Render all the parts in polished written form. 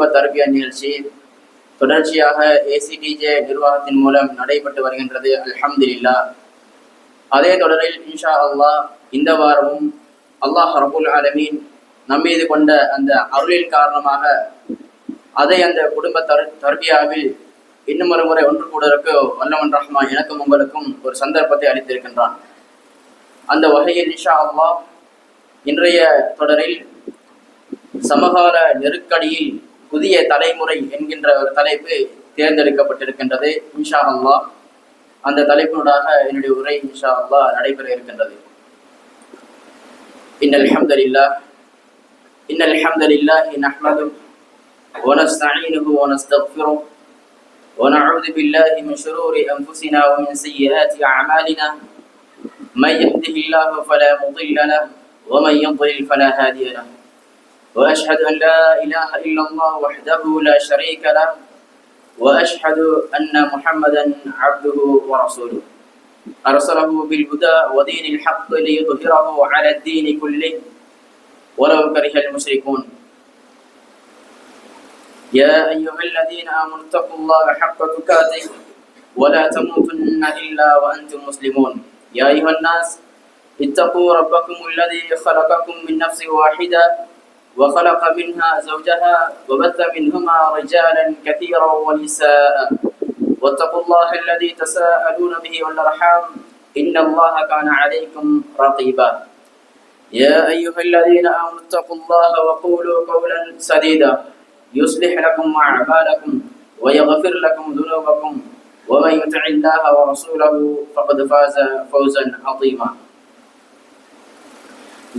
குடும்ப தர்பியா நிகழ்ச்சி தொடர்ச்சியாக ஏசிடிஜே நிர்வாகத்தின் மூலம் நடைபெற்று வருகின்றது. அல்ஹம்துலில்லாஹ். அதே தொடரில் இன்ஷா அல்லாஹ் இந்த வாரமும் அல்லாஹ் ரபுல் ஆலமீன் நம்மீது கொண்ட அந்த அருளின் காரணமாக அதை அந்த குடும்ப தர்பியாவில் இன்னும் ஒரு முறை ஒன்று கூடுவதற்கு வல்லவன் ரஹ்மான் எனக்கும் உங்களுக்கும் ஒரு சந்தர்ப்பத்தை அளித்திருக்கின்றான். அந்த வகையில் இன்ஷா அல்லாஹ் இன்றைய தொடரில் சமகால நெருக்கடியில் புதிய தலைமுறை என்கின்ற ஒரு தலைப்பு தேர்ந்தெடுக்கப்பட்டிருக்கின்றது. இன்ஷா அல்லாஹ் அந்த தலைப்பினூடாக என்னுடைய உரை இன்ஷா அல்லாஹ் நடைபெற இருக்கின்றது. இன்னல் ஹம்தலில்லாஹி நஹ்மதுஹு வ நஸ்தஈனுஹு வ நஸ்தக்ஃபிருஹு வ நஊது பில்லாஹி மின் ஷுரூரி அன்ஃபுஸினா வ மின் ஸய்யிஆத்தி அஅமாலினா மன் யஹ்திஹில்லாஹு ஃபலா முضில்ல லஹு வ மன் யுضلل ஃபலா ஹாதிய லஹு وأشهد أن لا إله إلا الله وحده لا شريك له وأشهد أن محمدا عبده ورسوله أرسله بالهدى ودين الحق ليظهره على الدين كله ولو كره المشركون. يا أيها الذين آمنوا اتقوا الله حق تقاته ولا تموتن إلا وأنتم مسلمون. يا أيها الناس اتقوا ربكم الذي خلقكم من نفس واحدة وخلق منها زوجها وبث منهما رجالا كثيرا ونساء واتقوا الله الذي تساءلون به والأرحام إن الله كان عليكم رقيبا. يا أيها الذين آمنوا اتقوا الله وقولوا قولا سديدا يصلح لكم أعمالكم ويغفر لكم ذنوبكم ومن يطع الله ورسوله فقد فاز فوزا عظيما.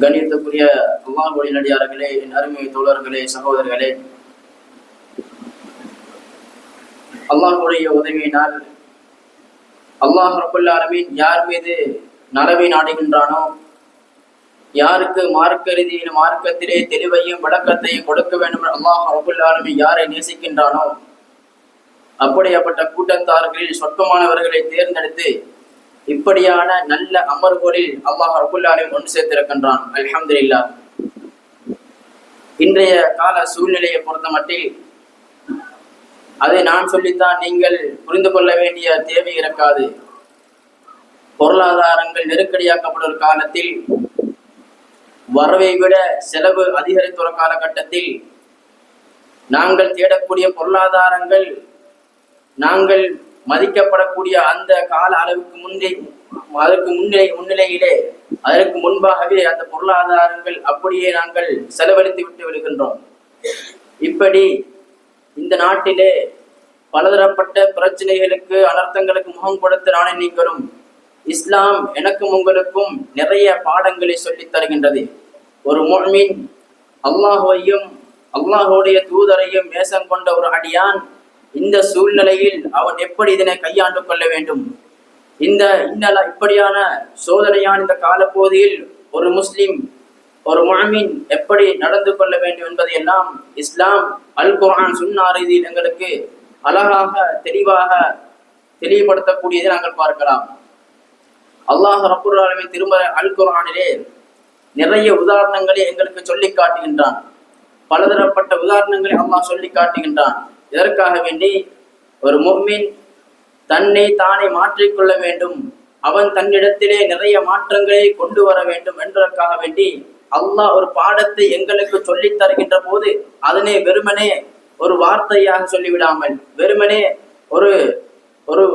கண்ணியத்துக்குரிய அல்லாஹ்வுடைய நல்லடியார்களே, என் அருமை தோழர்களே, சகோதரர்களே, அல்லாஹ்வுடைய உதவியினால் அல்லாஹ் ரப்பல் ஆலமீன் யார் மீது நலவை நாடுகின்றானோ, யாருக்கு மார்க்க ரீதியில் மார்க்கத்திலே தெளிவையும் விளக்கத்தையும் கொடுக்க வேண்டும் அல்லாஹ் ரப்பல் ஆலமீன் யாரை நேசிக்கின்றானோ அப்படியாப்பட்ட கூட்டத்தார்களில் சொற்பமானவர்களை தேர்ந்தெடுத்து இப்படியான நல்ல அமர்வுகளில் அல்லாஹ் ரப்பல் ஆலமீன் ஒன்று சேர்த்திருக்கின்றான். அல்ஹம்துலில்லாஹ். இன்றைய கால சூழ்நிலையை பொறுத்த மட்டில் அதை நான் சொல்லித்தான் நீங்கள் புரிந்து கொள்ள வேண்டிய தேவை இருக்காது. பொருளாதாரங்கள் நெருக்கடியாக்கப்படும் ஒரு காலத்தில், வரவை விட செலவு அதிகரித்த ஒரு காலகட்டத்தில் நாங்கள் தேடக்கூடிய பொருளாதாரங்கள் நாங்கள் மதிக்கப்படக்கூடிய அந்த கால அளவுக்கு அதற்கு முன்பாகவே அந்த பொருளாதாரங்கள் அப்படியே நாங்கள் செலவழித்து விட்டு விடுகின்றோம். இப்படி இந்த நாட்டிலே பலதரப்பட்ட பிரச்சனைகளுக்கு அனர்த்தங்களுக்கு முகம் கொடுத்து நானே நீங்களும் இஸ்லாம் எனக்கும் உங்களுக்கும் நிறைய பாடங்களை சொல்லித் தருகின்றது. ஒரு முஃமின் அல்லாஹ்வையும் அல்லாஹ்வுடைய தூதரையும் நேசம் கொண்ட ஒரு அடியான் இந்த சூழ்நிலையில் அவன் எப்படி இதனை கையாண்டு கொள்ள வேண்டும், இப்படியான சோதனையான இந்த காலப்பகுதியில் ஒரு முஸ்லிம் ஒரு முஃமின் எப்படி நடந்து கொள்ள வேண்டும் என்பதை எல்லாம் இஸ்லாம் அல் குர்ஆன் சுன்னா ரீதியில் எங்களுக்கு அழகாக தெளிவாக தெளிவுபடுத்தக்கூடியதை நாங்கள் பார்க்கலாம். அல்லாஹ் ரப்பல் ஆலமீன் திருமறை அல் குர்ஆனிலே நிறைய உதாரணங்களை எங்களுக்கு சொல்லி காட்டுகின்றான். பலதரப்பட்ட உதாரணங்களை அல்லாஹ் சொல்லி காட்டுகின்றான். இதற்காக வேண்டி ஒரு முஃமின் தன்னை தானே மாற்றிக்கொள்ள வேண்டும், அவன் தன்னிடத்திலே நிறைய மாற்றங்களை கொண்டு வர வேண்டும் என்பதற்காக வேண்டி அல்லாஹ் ஒரு பாடத்தை எங்களுக்கு சொல்லித் தருகின்ற போது அதனை வெறுமனே ஒரு வார்த்தையாக சொல்லிவிடாமல், வெறுமனே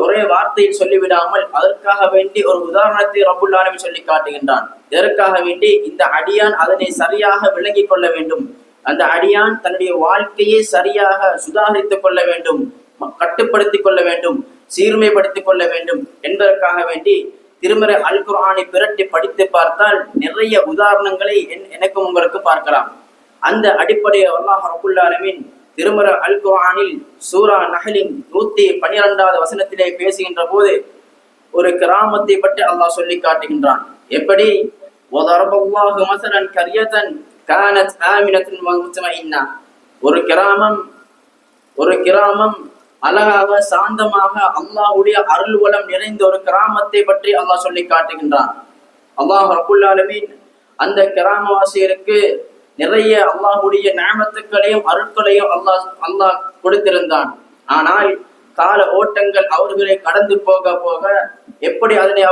ஒரே வார்த்தையில் சொல்லிவிடாமல் அதற்காக வேண்டி ஒரு உதாரணத்தை ரப்புல் ஆலமீன் சொல்லி காட்டுகின்றான். இதற்காக வேண்டி இந்த அடியான் அதனை சரியாக விளங்கிக் கொள்ள வேண்டும், அந்த அடியான் தன்னுடைய வாழ்க்கையை சரியாக சுதாகரித்துக் கொள்ள வேண்டும், கட்டுப்படுத்திக் கொள்ள வேண்டும், சீர்மைப்படுத்திக் கொள்ள வேண்டும் என்பதற்காக வேண்டி திருமறை அல் குர்ஆனை பிரட்டி படித்து பார்த்தால் நிறைய உதாரணங்களை எனக்கும் உங்களுக்கு பார்க்கலாம். அந்த அடிப்படையை அல்லாஹ் ரப்பல் ஆலமீன் திருமறை அல் குர்ஆனில் சூரா நஹ்லின் 112வது வசனத்திலே பேசுகின்ற போது ஒரு கிராமத்தை பற்றி அல்லாஹ் சொல்லி காட்டுகின்றான். எப்படி? வதரபல்லாஹு மஸலன் கரியதன் கானத் ஆமினத்துன் வ முத்மஇன்னா. ஒரு கிராமம் அழகாக சாந்தமாக அல்லாஹ்வுடைய அருள் வளம் நிறைந்த ஒரு கிராமத்தை பற்றி அல்லாஹ் சொல்லி காட்டுகின்றான். அல்லாஹ் ரப்பல் ஆலமீன் அந்த கிராமவாசியருக்கு நிறைய அல்லாஹுடைய நிஅமத்துக்களையும் அருட்களையும் அல்லாஹ் கொடுத்திருந்தான். ஆனால் கால ஓட்டங்கள் அவர்களை கடந்து போக போக எப்படி அதனை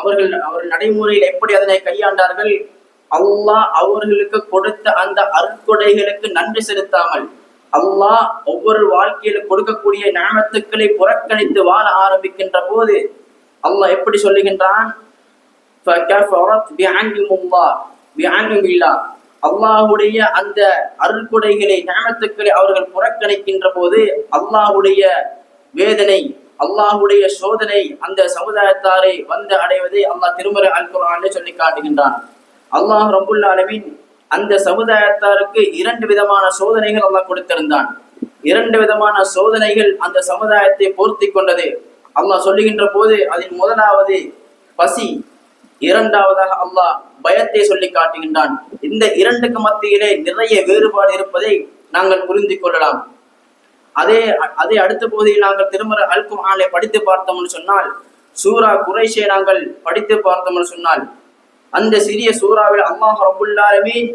அவர்கள் நடைமுறையில் எப்படி அதனை கையாண்டார்கள், அல்லாஹ் அவர்களுக்கு கொடுத்த அந்த அருட்கொடைகளுக்கு நன்றி செலுத்தாமல் அல்லாஹ் ஒவ்வொரு வாழ்க்கையில கொடுக்கக்கூடிய நிஅமத்துக்களை புறக்கணித்து வாழ ஆரம்பிக்கின்ற போது அல்லாஹ் எப்படி சொல்லுகின்றான், அல்லாஹுடைய அந்த அருள்கொடைகளை நிஅமத்துக்களை அவர்கள் புறக்கணிக்கின்ற போது அல்லாஹுடைய வேதனை, அல்லாஹுடைய சோதனை அந்த சமுதாயத்தாரை வந்து அடைவதை அல்லாஹ் திருமறை அல் குர்ஆனில் சொல்லி காட்டுகின்றான். அல்லாஹ் ரப்புல் ஆலமீன் அந்த சமுதாயத்தாருக்கு 2 விதமான சோதனைகள் அல்லாஹ் கொடுத்திருந்தான். 2 விதமான சோதனைகள் அந்த சமுதாயத்தை போர்த்தி கொண்டது. அல்லாஹ் சொல்லுகின்ற போது அதில் முதலாவது பசி, இரண்டாவதாக அல்லாஹ் பயத்தை சொல்லி காட்டுகின்றான். இந்த 2க்கு மத்தியிலே நிறைய வேறுபாடு இருப்பதை நாங்கள் புரிந்து கொள்ளலாம். அதே அடுத்த பகுதியில் நாங்கள் திருமறை அல் குர்ஆனை படித்து பார்த்தோம்னு சொன்னால், சூரா குரைஷை நாங்கள் படித்து பார்த்தோம்னு சொன்னால், அந்த சிறிய சூறாவில் அல்லாஹ் ரப்புல் ஆலமீன்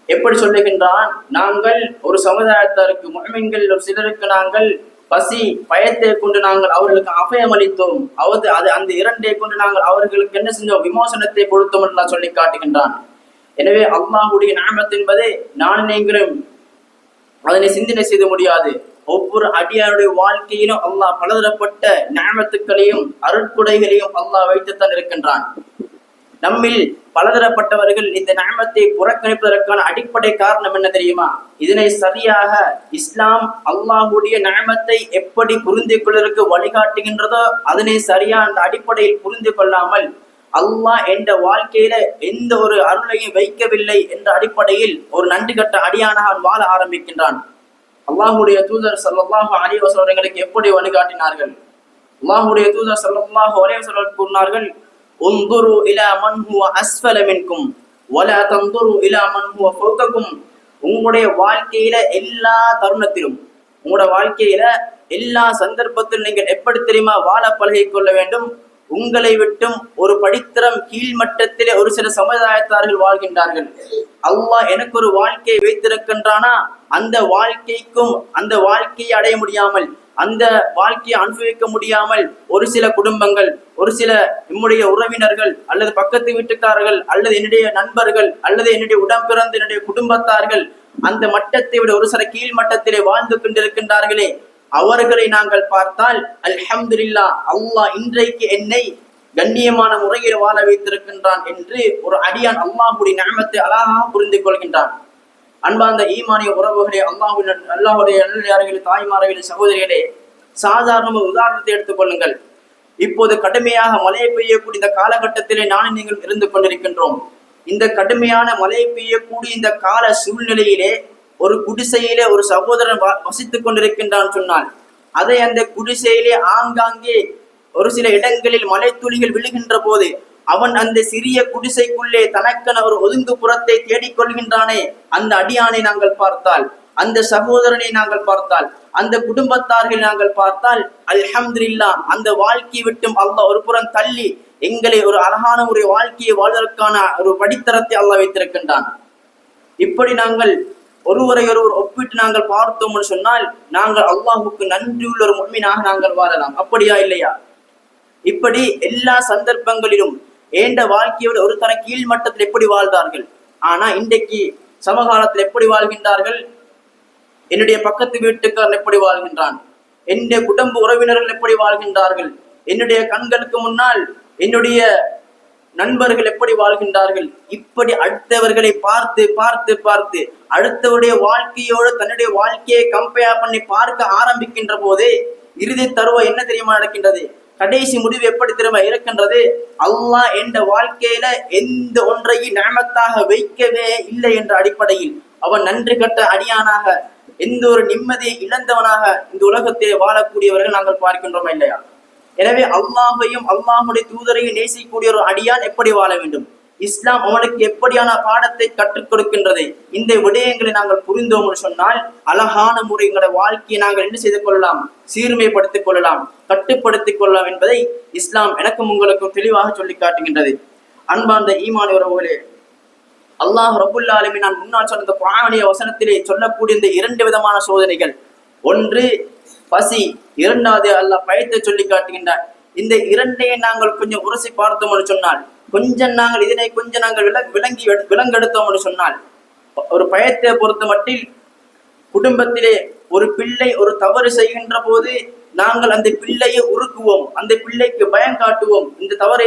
எப்படி சொல்லுகின்றான், நாங்கள் ஒரு சமுதாயத்தாருக்கு முஃமின்கள் ஒரு சிலருக்கு நாங்கள் பசி பயத்தை கொண்டு நாங்கள் அவர்களுக்கு அபயம் அளித்தோம், அந்த 2ஐ கொண்டு நாங்கள் அவர்களுக்கு என்ன செஞ்சோம், விமோசனத்தை கொடுத்தோம் என்று சொல்லி காட்டுகின்றான். எனவே அல்லாஹுடைய நிஅமத் என்பதை நான் நீங்களும் அதனை சிந்தனை செய்ய முடியாது. ஒவ்வொரு அடியாருடைய வாழ்க்கையிலும் அல்லாஹ் பலதரப்பட்ட நிஅமத்துக்களையும் அருட்கொடைகளையும் அல்லாஹ் வைத்துத்தான் இருக்கின்றான். நம்மில் பலதரப்பட்டவர்கள் இந்த நிஅமத்தை புறக்கணிப்பதற்கான அடிப்படை காரணம் என்ன தெரியுமா? இதனை சரியாக இஸ்லாம் அல்லாஹுடைய நிஅமத்தை எப்படி புரிந்து கொள்வதற்கு வழிகாட்டுகின்றதோ அதனை சரியா அந்த அடிப்படையில் புரிந்து கொள்ளாமல் அல்லாஹ் என்ற வாழ்க்கையில எந்த ஒரு அருளையும் வைக்கவில்லை என்ற அடிப்படையில் ஒரு நன்றி கட்ட அடியானாக வாழ ஆரம்பிக்கின்றான். அல்லாஹுடைய தூதர் ஸல்லல்லாஹு அலைஹி வஸல்லம் அவர்களுக்கு எப்படி வழிகாட்டினார்கள்? அல்லாஹுடைய தூதர் ஸல்லல்லாஹு அலைஹி வஸல்லம் கூறினார்கள், உன்துரு இலா மன் ஹுவ அஸ்ஃபல மின்கும் வலா தன்துரு இலா மன் ஹுவ ஃபௌககும். உங்களுடைய வாழ்க்கையில எல்லா தருணத்திலும், உங்களுடைய வாழ்க்கையில எல்லா சந்தர்ப்பத்திலும் நீங்கள் எப்படி தெரியுமா வாழ பழகிக் கொள்ள வேண்டும்? உங்களை விட்டும் ஒரு படித்தரம் கீழ்மட்டத்திலே ஒரு சில சமுதாயத்தார்கள் வாழ்கின்றார்கள். அல்லாஹ் எனக்கு ஒரு வாழ்க்கையை வைத்திருக்கின்றானா, அந்த வாழ்க்கையை அடைய முடியாமல், அந்த வாழ்க்கையை அனுபவிக்க முடியாமல் ஒரு சில குடும்பங்கள், ஒரு சில நம்முடைய உறவினர்கள் அல்லது பக்கத்து வீட்டுக்காரர்கள் அல்லது என்னுடைய நண்பர்கள் அல்லது என்னுடைய உடம்பிறந்த என்னுடைய குடும்பத்தார்கள் அந்த மட்டத்தை விட ஒரு சில கீழ் மட்டத்திலே வாழ்ந்து கொண்டிருக்கின்றார்களே, அவர்களை நாங்கள் பார்த்தால் அல்ஹம்துலில்லாஹ், அல்லாஹ் இன்றைக்கு என்னை கண்ணியமான முறையில் வாழ வைத்திருக்கின்றான் என்று ஒரு அடியான் அல்லாஹுடைய நிஅமத்தை அழகாக புரிந்து கொள்கின்றான். அன்பார்ந்த ஈமானிய உறவுகளே, அல்லாஹுடைய நல்லடியார்களே, தாய்மார்களே, சகோதரிகளே, சாதாரண உதாரணத்தை எடுத்துக்கொள்ளுங்கள். இப்போது கடுமையாக மழை பெய்யக்கூடிய இந்த காலகட்டத்திலே நானும் நீங்கள் இருந்து கொண்டிருக்கின்றோம். இந்த கடுமையான மழை பெய்யக்கூடிய இந்த கால சூழ்நிலையிலே ஒரு குடிசையிலே ஒரு சகோதரன் வசித்துக் கொண்டிருக்கின்றான் சொன்னால், அதை அந்த குடிசையிலே ஆங்காங்கே ஒரு சில இடங்களில் மழை துளிகள் விழுகின்ற போது அவன் அந்த சிறிய குடிசைக்குள்ளே தனக்கென ஒரு ஒதுங்குப்புறத்தை தேடிக்கொள்கின்றானே, அந்த அடியானை நாங்கள் பார்த்தால், அந்த சகோதரனை நாங்கள் பார்த்தால், அந்த குடும்பத்தார்களை நாங்கள் பார்த்தால் அல்ஹம்துலில்லாஹ், அந்த வாழ்க்கையை விட்டும் அல்லாஹ் ஒரு புறம் தள்ளி எங்களை ஒரு அழகான ஒரு வாழ்க்கையை வாழ்வதற்கான ஒரு படித்தரத்தை அல்லாஹ் வைத்திருக்கின்றான். இப்படி நாங்கள் ஒருவரை ஒருவர் ஒப்பிட்டு நாங்கள் பார்த்தோம்னு சொன்னால் நாங்கள் அல்லாஹுக்கு நன்றியுள்ள ஒரு முஃமினாக நாங்கள் வாழலாம். அப்படியா இல்லையா? இப்படி எல்லா சந்தர்ப்பங்களிலும் ஏண்ட வாழ்க்கையோட ஒரு தர கீழ் மட்டத்தில் எப்படி வாழ்ந்தார்கள், ஆனா இன்றைக்கு சமகாலத்தில் எப்படி வாழ்கின்றார்கள்? என்னுடைய பக்கத்து வீட்டுக்காரன் எப்படி வாழ்கின்றான், என்னுடைய குடும்ப உறவினர்கள் எப்படி வாழ்கின்றார்கள், என்னுடைய கண்களுக்கு முன்னால் என்னுடைய நண்பர்கள் எப்படி வாழ்கின்றார்கள், இப்படி அடுத்தவர்களை பார்த்து பார்த்து பார்த்து அடுத்தவருடைய வாழ்க்கையோடு தன்னுடைய வாழ்க்கையை கம்பேர் பண்ணி பார்க்க ஆரம்பிக்கின்ற போதே இறுதி தருவாய் என்ன தெரியுமா நடக்கின்றது? கடைசி முடிவு எப்படி தெரியுமா இருக்கின்றது? அல்லாஹ் என்ற வாழ்க்கையில எந்த ஒன்றையும் நிஅமத்தாக வைக்கவே இல்லை என்ற அடிப்படையில் அவன் நன்றி கட்ட அடியானாக, எந்த ஒரு நிம்மதியை இழந்தவனாக இந்த உலகத்திலே வாழக்கூடியவர்கள் நாங்கள் பார்க்கின்றோமா இல்லையா? எனவே அல்லாஹையும் அல்லாஹுடைய தூதரையும் நேசிக்கக்கூடிய ஒரு அடியான் எப்படி வாழ வேண்டும், இஸ்லாம் அவனுக்கு எப்படியான பாடத்தை கற்றுக் கொடுக்கின்றது, இந்த விடயங்களை நாங்கள் புரிந்தோம் என்று சொன்னால் அழகான முறை எங்களுடைய வாழ்க்கையை நாங்கள் என்ன செய்து கொள்ளலாம், சீர்மைப்படுத்திக் கொள்ளலாம், கட்டுப்படுத்திக் கொள்ளலாம் என்பதை இஸ்லாம் எனக்கும் உங்களுக்கும் தெளிவாக சொல்லி காட்டுகின்றது. அன்பார்ந்த ஈமான் உறவுகளே, அல்லாஹ் ரப்புல் ஆலமீன் நான் முன்னால் சொன்ன இந்த குர்ஆனிய வசனத்திலே சொல்லக்கூடிய இந்த 2 விதமான சோதனைகள், ஒன்று பசி, இரண்டாவது அல்லாஹ் பயத்தை சொல்லி காட்டுகின்றார். இந்த இரண்டையும் நாங்கள் கொஞ்சம் உரசி பார்த்தோம் என்று சொன்னால், இதனை கொஞ்சம் நாங்கள் விலங்கெடுத்தோம் என்று சொன்னால், ஒரு பயத்தை பொறுத்த மட்டில் குடும்பத்திலே ஒரு பிள்ளை ஒரு தவறு செய்கின்ற போது நாங்கள் அந்த பிள்ளையை உருக்குவோம், அந்த பிள்ளைக்கு பயம் காட்டுவோம். இந்த தவறை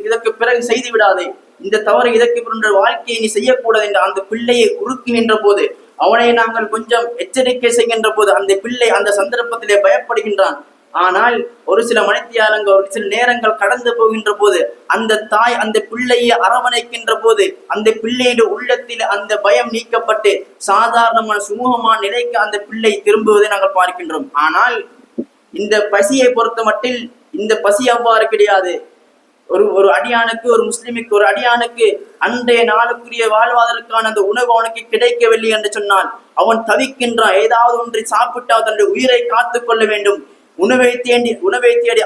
இதற்கு பிறகு செய்து விடாதே, இந்த தவறை இதற்கு பிறகு வாழ்க்கையை நீ செய்யக்கூடாது என்று அந்த பிள்ளையை உருக்குகின்ற போது, அவனை நாங்கள் கொஞ்சம் எச்சரிக்கை செய்கின்ற போது அந்த பிள்ளை அந்த சந்தர்ப்பத்திலே பயப்படுகின்றான். ஆனால் ஒரு சில மணித்தியாலங்கள், ஒரு சில நேரங்கள் கடந்து போகின்ற போது அந்த தாய் அந்த பிள்ளையை அரவணைக்கின்ற போது அந்த பிள்ளையுடைய உள்ளத்தில் அந்த பயம் நீக்கப்பட்டு சாதாரணமான சுமூகமான நிலைக்கு அந்த பிள்ளை திரும்புவதை நாங்கள் பார்க்கின்றோம். ஆனால் இந்த பசியை பொறுத்த மட்டில் இந்த பசி அவ்வாறு கிடையாது. ஒரு அடியானுக்கு, ஒரு முஸ்லிமுக்கு, ஒரு அடியானுக்கு அன்றைய நாளுக்குரிய வாழ்வதற்கான அந்த உணவு அவனுக்கு கிடைக்கவில்லை என்று சொன்னால் அவன் தவிக்கின்றான். ஏதாவது ஒன்றை சாப்பிட்டால் தன்னுடைய உயிரை காத்து கொள்ள வேண்டும். உணவை தேடி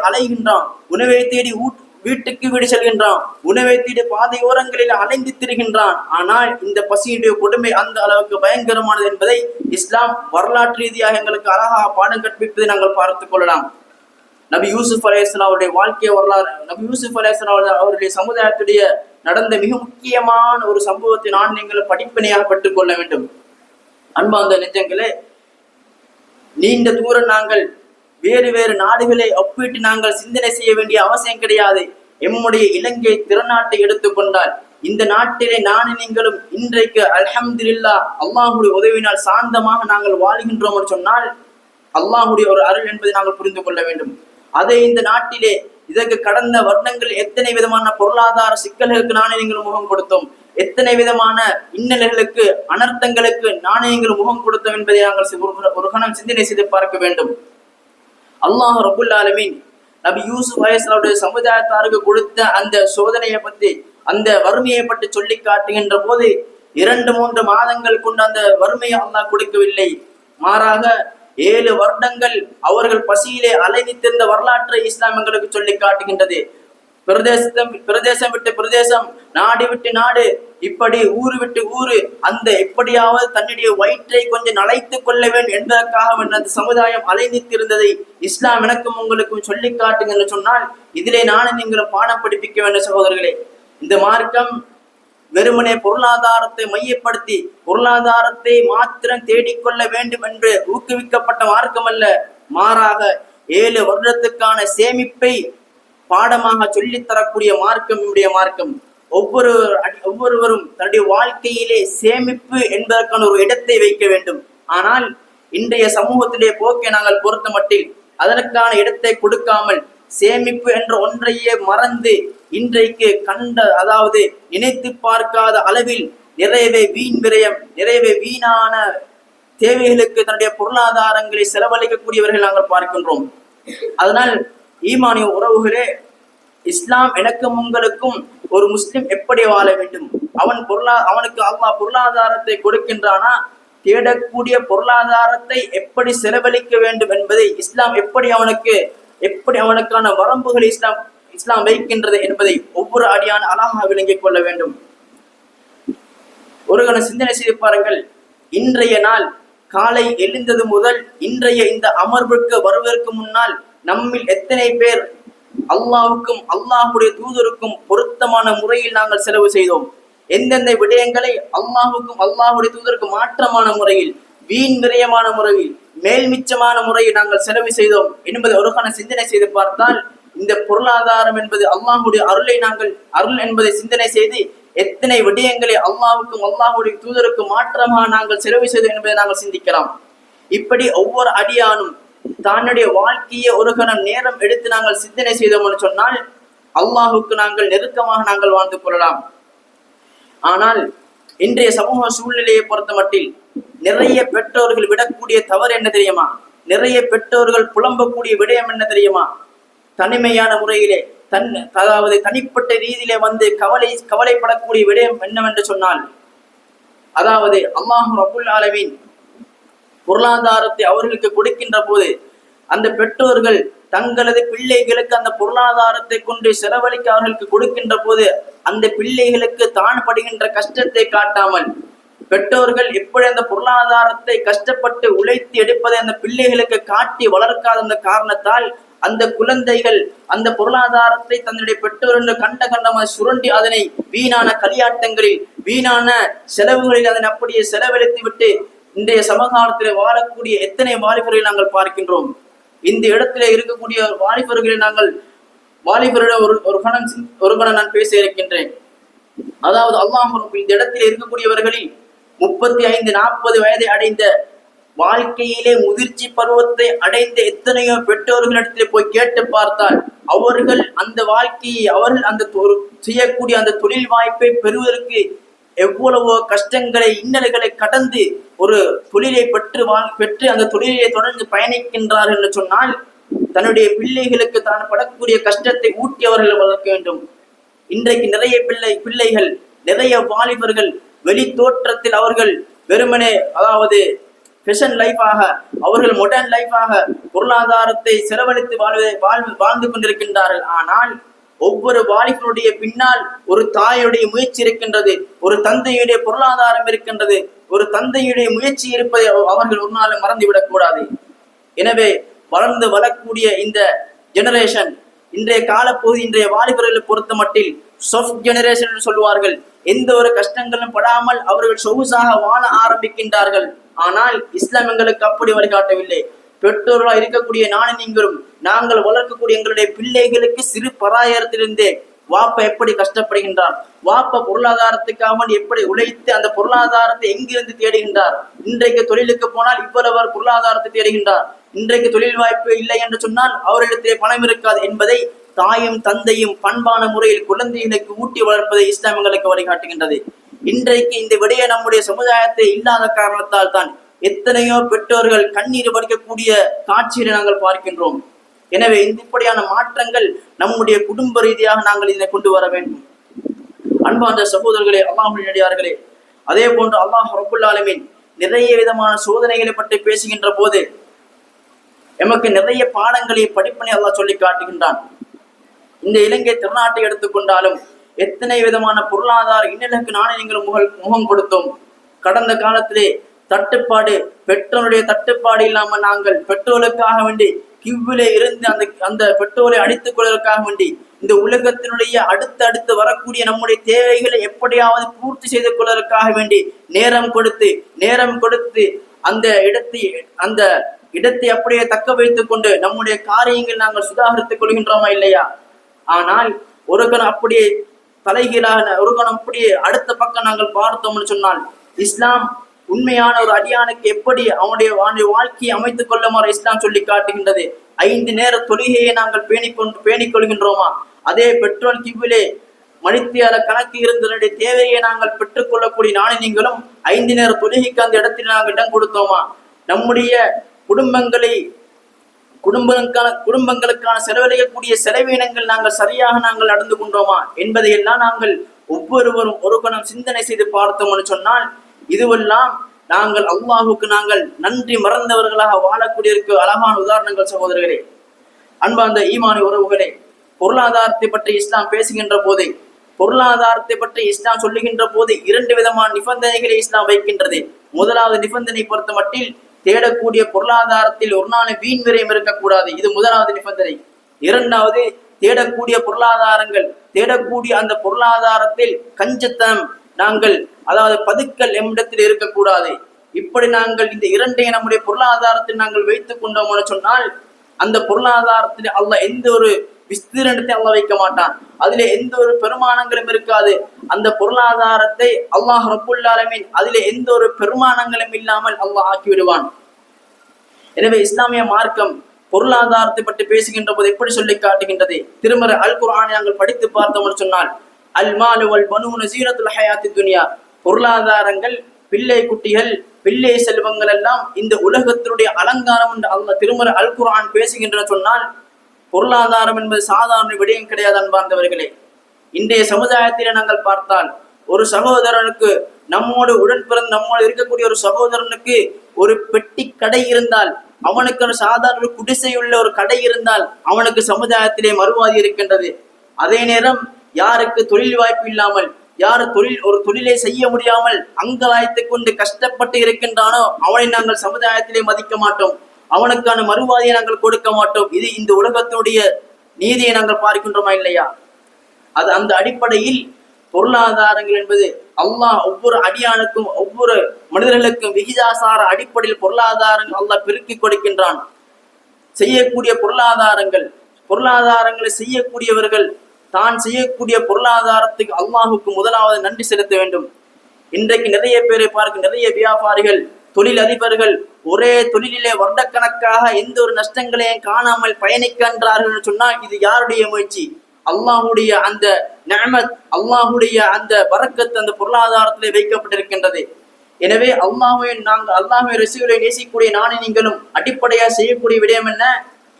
அலைகின்றான், உணவை தேடி வீட்டுக்கு வீடு செல்கின்றான், உணவை தேடி பாதையோரங்களில் அலைந்து திரிகின்றான். ஆனால் இந்த பசியுடைய கொடுமை அந்த அளவுக்கு பயங்கரமானது என்பதை இஸ்லாம் வரலாற்று ரீதியாக எங்களுக்கு அழகாக பாடம் கற்பிப்பதை நாங்கள் பார்த்துக் கொள்ளலாம். நபி யூசுப் அலைஹிஸ்ஸலாம் அவருடைய வாழ்க்கை வரலாறு, நபி யூசுப் அலைஹிஸ்ஸலாம் அவருடைய சமுதாயத்துடைய நடந்த மிக முக்கியமான ஒரு சம்பவத்தை நான் நீங்கள் படிப்பினையாக பெற்றுக் கொள்ள வேண்டும். அன்பார்ந்த நெஞ்சங்களே, நீண்ட தூரம் நாங்கள் வேறு வேறு நாடுகளை ஒப்பிட்டு நாங்கள் சிந்தனை செய்ய வேண்டிய அவசியம் கிடையாது. எம்முடைய இலங்கை திருநாட்டை எடுத்துக்கொண்டால், இந்த நாட்டிலே நானும் நீங்களும் இன்றைக்கு அல்ஹம்துலில்லாஹ் அல்லாஹுடைய உதவினால் சாந்தமாக நாங்கள் வாழ்கின்றோம் என்று சொன்னால் அல்லாஹுடைய ஒரு அருள் என்பதை நாங்கள் புரிந்து கொள்ள வேண்டும். அதை இந்த நாட்டிலே இதற்கு கடந்த வருடங்கள் எத்தனை விதமான பொருளாதார சிக்கல்களுக்கு நாணயங்கள் முகம் கொடுத்தோம், எத்தனை விதமான இன்னல்களுக்கு அனர்த்தங்களுக்கு நாணயங்கள் முகம் கொடுத்தோம் என்பதை நாங்கள் ஒரு கணம் சிந்தனை செய்து பார்க்க வேண்டும். அல்லாஹ் ரப்புல் ஆலமீன் நபி யூசுப் அலைஹிஸ்ஸலாமுடைய சமுதாயத்தாருக்கு கொடுத்த அந்த சோதனையை பற்றி, அந்த வறுமையை பற்றி சொல்லி காட்டுகின்ற போது 2-3 மாதங்கள் கொண்டு அந்த வறுமையை அல்லாஹ் கொடுக்கவில்லை. மாறாக 7 வருடங்கள் அவர்கள் பசியிலே அலைந்திருந்த வரலாற்றை இஸ்லாம் எங்களுக்கு சொல்லி காட்டுகின்றது. பிரதேசம் விட்டு பிரதேசம், நாடு விட்டு நாடு, இப்படி ஊரு விட்டு ஊரு, அந்த எப்படியாவது தன்னுடைய வயிற்றை கொஞ்சம் நலைத்துக் கொள்ள வேண்டும் என்பதற்காக அந்த சமுதாயம் அலைந்திருந்ததை இஸ்லாம் எனக்கும் உங்களுக்கும் சொல்லி காட்டுங்க என்று சொன்னால் இதிலே நானும் நீங்களும் பாடம் படிப்பிக்க வேண்டும். சகோதரர்களே, இந்த மார்க்கம் வெறுமனே பொருளாதாரத்தை மையப்படுத்தி பொருளாதாரத்தை மாத்திரம் தேடிக்கொள்ள வேண்டும் என்று ஊக்குவிக்கப்பட்ட மார்க்கம் அல்ல. மாறாக 7 வருடத்துக்கான சேமிப்பை பாடமாக சொல்லித்தரக்கூடிய மார்க்கம் என்னுடைய மார்க்கம். ஒவ்வொருவரும் தன்னுடைய வாழ்க்கையிலே சேமிப்பு என்பதற்கான ஒரு இடத்தை வைக்க வேண்டும். ஆனால் இன்றைய சமூகத்திலே போக்கை நாங்கள் பொறுத்த மட்டில் அதற்கான இடத்தை கொடுக்காமல் சேமிப்பு என்ற ஒன்றையே மறந்து இன்றைக்கு நினைத்து பார்க்காத அளவில் நிறையவே வீண் விரயம், நிறையவே வீணான தேவைகளுக்கு தன்னுடைய பொருளாதாரங்களை செலவழிக்கக்கூடியவர்கள் நாங்கள் பார்க்கின்றோம். அதனால் ஈமானிய உறவுகளே, இஸ்லாம் எனக்கும் உங்களுக்கும் ஒரு முஸ்லிம் எப்படி வாழ வேண்டும், அவனுக்கு அல்லாஹ் பொருளாதாரத்தை கொடுக்கின்றானா, தேடக்கூடிய பொருளாதாரத்தை எப்படி செலவழிக்க வேண்டும் என்பதை இஸ்லாம் எப்படி அவனுக்கான வரம்புகளை இஸ்லாம் வைக்கின்றது என்பதை ஒவ்வொரு அடியான அழகாக விளங்கிக் கொள்ள வேண்டும். ஒரு கண சிந்தனை செய்து பாருங்கள். இன்றைய நாள் காலை எழுந்தது முதல் இன்றைய இந்த அமர்வுக்கு வருவதற்கு முன்னால் நம்மில் எத்தனை பேர் அல்லாஹ்வுக்கும் அல்லாஹுடைய தூதருக்கும் பொருத்தமான முறையில் நாங்கள் செலவு செய்தோம்? எந்தெந்த விடயங்களை அல்லாஹ்வுக்கும் அல்லாஹுடைய தூதருக்கும் மாற்றமான முறையில், வீண் விரயமான முறையில், மேல்மிச்சமான முறையில் நாங்கள் செலவு செய்தோம் என்பதை ஒரு கண சிந்தனை செய்து பார்த்தால், இந்த பொருளாதாரம் என்பது அல்லாஹுடைய அருள் என்பதை சிந்தனை செய்து எத்தனை விடயங்களை அல்லாஹ்வுக்கும் அல்லாஹுடைய தூதருக்கும் மாற்றமாக நாங்கள் செலவு செய்தோம் என்பதை நாங்கள் சிந்திக்கலாம். இப்படி ஒவ்வொரு அடியானும் தன்னுடைய வாழ்க்கையை ஒரு கணம் நேரம் எடுத்து நாங்கள் சிந்தனை செய்தோம் என்று சொன்னால் அல்லாஹுக்கு நாங்கள் நெருக்கமாக நாங்கள் வாழ்ந்து கொள்ளலாம். ஆனால் இன்றைய சமூக சூழ்நிலையை பொறுத்த மட்டில் நிறைய பெற்றோர்கள் விடக்கூடிய தவறு என்ன தெரியுமா? நிறைய பெற்றோர்கள் புலம்பக்கூடிய விடயம் என்ன தெரியுமா? தனிமையான முறையிலே தனிப்பட்ட ரீதியிலே வந்து கவலைப்படக்கூடிய விடயம் என்னவென்று சொன்னால், அல்லாஹ் ரப்புல் ஆலமீன் பொருளாதாரத்தை அவர்களுக்கு கொடுக்கின்ற போது அந்த பெற்றோர்கள் தங்களது பிள்ளைகளுக்கு அந்த பொருளாதாரத்தை கொண்டு செலவழிக்க அவர்களுக்கு கொடுக்கின்ற போது அந்த பிள்ளைகளுக்கு தான் படுகின்ற கஷ்டத்தை காட்டாமல், பெற்றோர்கள் எப்படி அந்த பொருளாதாரத்தை கஷ்டப்பட்டு உழைத்து எடுப்பதை அந்த பிள்ளைகளுக்கு காட்டி வளர்க்காத அந்த காரணத்தால் அந்த குழந்தைகள் அந்த பொருளாதாரத்தை தன்னுடைய பெற்றோர் என்று கண்டமாக சுரண்டி அதனை வீணான களியாட்டங்களில், வீணான செலவுகளில் அதனை அப்படியே செலவழித்து விட்டு இன்றைய சமகாலத்தில் வாழக்கூடிய எத்தனை வாலிபர்களை நாங்கள் பார்க்கின்றோம். இந்த இடத்துல இருக்கக்கூடிய வாலிபர்களை நாங்கள் வாலிபருடைய ஒரு கணம் நான் பேச இருக்கின்றேன். அதாவது அல்லாஹ் இந்த இடத்தில் இருக்கக்கூடியவர்களில் 35-40 வயதை அடைந்த, வாழ்க்கையிலே முதிர்ச்சி பருவத்தை அடைந்த எத்தனையோ பெற்றோர்களிடத்தில் போய் கேட்டு பார்த்தால் அவர்கள் அந்த வாழ்க்கையை, அவர்கள் அந்த செய்யக்கூடிய அந்த தொழில் வாய்ப்பை பெறுவதற்கு எவ்வளவோ கஷ்டங்களை, இன்னல்களை கடந்து ஒரு தொழிலை பெற்று அந்த தொழிலை தொடர்ந்து பயணிக்கின்றார்கள் என்று சொன்னால், தன்னுடைய பிள்ளைகளுக்கு தான் படக்கூடிய கஷ்டத்தை ஊட்டி அவர்கள் வளர்க்க வேண்டும். இன்றைக்கு நிறைய பிள்ளைகள், நிறைய வாலிபர்கள் வெளி தோற்றத்தில் அவர்கள் வெறுமனே, அதாவது ஃபேஷன் லைஃபாக, அவர்கள் மாடர்ன் லைஃபாக பொருளாதாரத்தை செலவழித்து வாழ்ந்து கொண்டிருக்கின்றார்கள். ஆனால் ஒவ்வொரு வாலிபனுடைய பின்னால் ஒரு தாயுடைய முயற்சி இருக்கின்றது, ஒரு தந்தையுடைய பொருளாதாரம் இருக்கின்றது, ஒரு தந்தையுடைய முயற்சி இருப்பதை அவர்கள் ஒரு நாள் மறந்துவிடக் கூடாது. எனவே வளர்ந்து வரக்கூடிய இந்த ஜெனரேஷன், இன்றைய காலப்பகுதி, இன்றைய வாலிபர்களை பொறுத்த மட்டில் சாஃப்ட் ஜெனரேஷன் என்று சொல்வார்கள். எந்த ஒரு கஷ்டங்களும் படாமல் அவர்கள் சொகுசாக வாழ ஆரம்பிக்கின்றார்கள். ஆனால் இஸ்லாம் எங்களுக்கு அப்படி வழிகாட்டவில்லை. பெற்றோர்களாக இருக்கக்கூடிய நீங்களும் நாங்கள் வளர்க்கக்கூடிய எங்களுடைய பிள்ளைகளுக்கு சிறு பராயத்திலிருந்தே வாப்ப எப்படி கஷ்டப்படுகின்றார், வாப்ப பொருளாதாரத்துக்காக எப்படி உழைத்து அந்த பொருளாதாரத்தை எங்கிருந்து தேடுகின்றார், இன்றைக்கு தொழிலுக்கு போனால் இவ்வளவு பொருளாதாரத்தை தேடுகின்றார், இன்றைக்கு தொழில் வாய்ப்பு இல்லை என்று சொன்னால் அவர்களிடத்திலே பணம் இருக்காது என்பதை தாயும் தந்தையும் பண்பான முறையில் குழந்தைகளுக்கு ஊட்டி வளர்ப்பதை இஸ்லாம் எங்களுக்கு வழிகாட்டுகின்றது. இன்றைக்கு இந்த விடைய நம்முடைய சமுதாயத்தை இல்லாத காரணத்தால் தான் எத்தனையோ பெற்றோர்கள் கண்ணீர் வடிக்கக்கூடிய காட்சியை நாங்கள் பார்க்கின்றோம். எனவே இப்படியான மாற்றங்கள் நம்முடைய குடும்ப ரீதியாக நாங்கள் இதனை கொண்டு வர வேண்டும். அன்பார்ந்த சகோதரர்களே, அல்லாஹ்வின் அடியார்களே, அதே போன்று அல்லாஹ் ரப்புல் ஆலமீன் நிறைய விதமான சோதனைகளை பற்றி பேசுகின்ற போது எமக்கு நிறைய பாடங்களை, படிப்பினை அல்லாஹ் சொல்லி காட்டுகின்றான். இந்த இலங்கை திருநாட்டை எடுத்துக்கொண்டாலும் எத்தனை விதமான பொருளாதார இன்னலுக்கு நாணயங்களும் முகம் கொடுத்தோம். கடந்த காலத்திலே தட்டுப்பாடு, பெட்ரோலுடைய தட்டுப்பாடு இல்லாமல் நாங்கள் பெட்ரோலுக்காக வேண்டி கிவ்விலே இருந்து அந்த பெட்ரோலை அடித்துக் கொள்வதற்காக வேண்டி இந்த உலகத்தினுடைய அடுத்து வரக்கூடிய நம்முடைய தேவைகளை எப்படியாவது பூர்த்தி செய்து கொள்வதற்காக வேண்டி நேரம் கொடுத்து அந்த இடத்தை அப்படியே தக்க வைத்துக் கொண்டு நம்முடைய காரியங்கள் நாங்கள் சுதாகரித்துக் கொள்கின்றோமா இல்லையா? ஆனால் ஒரு கணம் அப்படியே தலைகீழாக, ஒரு கணம் அப்படியே அடுத்த பக்கம் நாங்கள் பார்த்தோம்னு சொன்னால், இஸ்லாம் உண்மையான ஒரு அடியானுக்கு எப்படி அவனுடைய வாழ்க்கையை அமைத்துக் கொள்ளுமாறு இஸ்லாம் சொல்லி காட்டுகின்றது. 5 நேர தொழுகையை நாங்கள் பேணிக் கொள்கின்றோமா? அதே பெட்ரோல் கிவ்விலே மணித்தியால கணக்கு இருந்தனுடைய தேவையை நாங்கள் பெற்றுக்கொள்ளக்கூடிய நீங்களும் 5 நேர தொழுகைக்கு அந்த இடத்தில் நாங்கள் இடம் கொடுத்தோமா? நம்முடைய குடும்பங்களுக்கான செலவழிக்கக்கூடிய செலவினங்கள் நாங்கள் சரியாக நாங்கள் நடந்து கொண்டோமா என்பதையெல்லாம் நாங்கள் ஒவ்வொருவரும் ஒரு கணம் சிந்தனை செய்து பார்த்தோம்னு சொன்னால், இதுவெல்லாம் நாங்கள் அல்லாஹுக்கு நாங்கள் நன்றி மறந்தவர்களாக வாழக்கூடிய அழகான உதாரணங்கள். சகோதரர்களே, அன்பார்ந்த ஈமானி உறவுகளே, பொருளாதாரத்தை பற்றி இஸ்லாம் பேசுகின்ற போது, பொருளாதாரத்தை பற்றி இஸ்லாம் சொல்லுகின்ற போது 2 விதமான நிபந்தனைகளை இஸ்லாம் வைக்கின்றது. முதலாவது நிபந்தனை பொறுத்த மட்டில் தேடக்கூடிய பொருளாதாரத்தில் ஒரு நாள் வீண் விரயம் இருக்கக்கூடாது. இது முதலாவது நிபந்தனை. இரண்டாவது, தேடக்கூடிய அந்த பொருளாதாரத்தில் கஞ்சத்தனம், நாங்கள் அதாவது பதுக்கல் எம்மிடத்தில் இருக்கக்கூடாது. இப்படி நாங்கள் இந்த 2ஐயும் நம்முடைய பொருளாதாரத்தில் நாங்கள் வைத்துக் கொண்டோம் சொன்னால், அந்த பொருளாதாரத்தில் அல்லாஹ் எந்த ஒரு விஸ்தீரணத்தை அல்லாஹ் வைக்க மாட்டான், அதிலே எந்த ஒரு பெருமானங்களும் இருக்காது. அந்த பொருளாதாரத்தை அல்லாஹ் ரப்புல் ஆலமீன் அதிலே எந்த ஒரு பெருமானங்களும் இல்லாமல் அல்லாஹ் ஆக்கிவிடுவான். எனவே இஸ்லாமிய மார்க்கம் பொருளாதாரத்தை பற்றி பேசுகின்ற போது எப்படி சொல்லி காட்டுகின்றது? திருமறை அல் குர்ஆனை நாங்கள் படித்து பார்த்தோம் சொன்னால், அல் மாலு வல் பனூன ஸீனத்துல் ஹயாத்தி துன்யா, பொருளாதாரங்கள், பிள்ளை குட்டிகள், பிள்ளை செல்வங்கள் எல்லாம் இந்த உலகத்தினுடைய அலங்காரம் என்று அல்லாஹ் திருமறை அல் குர்ஆன் பேசுகின்ற சொன்னால், பொருளாதாரம் என்பது சாதாரண விடயம் கிடையாது. அன்பார்ந்தவர்களே, இன்றைய சமுதாயத்திலே நாங்கள் பார்த்தால், ஒரு சகோதரனுக்கு, நம்மோடு இருக்கக்கூடிய ஒரு சகோதரனுக்கு ஒரு பெட்டி கடை இருந்தால் அவனுக்கு ஒரு சாதாரண ஒரு குடிசையுள்ள ஒரு கடை இருந்தால் அவனுக்கு சமுதாயத்திலே மறுவாதி இருக்கின்றது. அதே நேரம் யாருக்கு தொழில் வாய்ப்பு இல்லாமல், யார் ஒரு தொழிலை செய்ய முடியாமல் அங்கலாய்த்துக் கொண்டு கஷ்டப்பட்டு இருக்கின்றானோ அவனை நாங்கள் சமுதாயத்திலே மதிக்க மாட்டோம், அவனுக்கான மறுவாதியை நாங்கள் கொடுக்க மாட்டோம். இது இந்த உலகத்தினுடைய நீதியை நாங்கள் பார்க்கின்றோமா இல்லையா? அது அந்த அடிப்படையில் பொருளாதாரங்கள் என்பது அல்லாஹ் ஒவ்வொரு அடியானுக்கும் ஒவ்வொரு மனிதர்களுக்கும் விகிதாசார அடிப்படையில் பொருளாதாரங்கள் அல்லாஹ் பெருக்கி கொடுக்கின்றான். செய்யக்கூடிய பொருளாதாரங்களை செய்யக்கூடியவர்கள் தான் செய்யக்கூடிய பொருளாதாரத்துக்கு அல்லாஹுக்கு முதலாவது நன்றி செலுத்த வேண்டும். இன்றைக்கு நிறைய பேரை பார்க்க, நிறைய வியாபாரிகள், தொழில் அதிபர்கள் ஒரே தொழிலிலே வருடக்கணக்காக எந்த ஒரு நஷ்டங்களையும் காணாமல் பயணிக்கின்றார்கள் சொன்னால் இது யாருடைய முயற்சி? அல்லாஹுடைய அந்த நிஅமத், அல்லாஹுடைய அந்த பரக்கத் அந்த பொருளாதாரத்திலே வைக்கப்பட்டிருக்கின்றது. எனவே அல்லாஹ்வை ரசூலை நேசிக்கூடிய நானே நீங்களும் அடிப்படையா செய்யக்கூடிய விடயம் என்ன?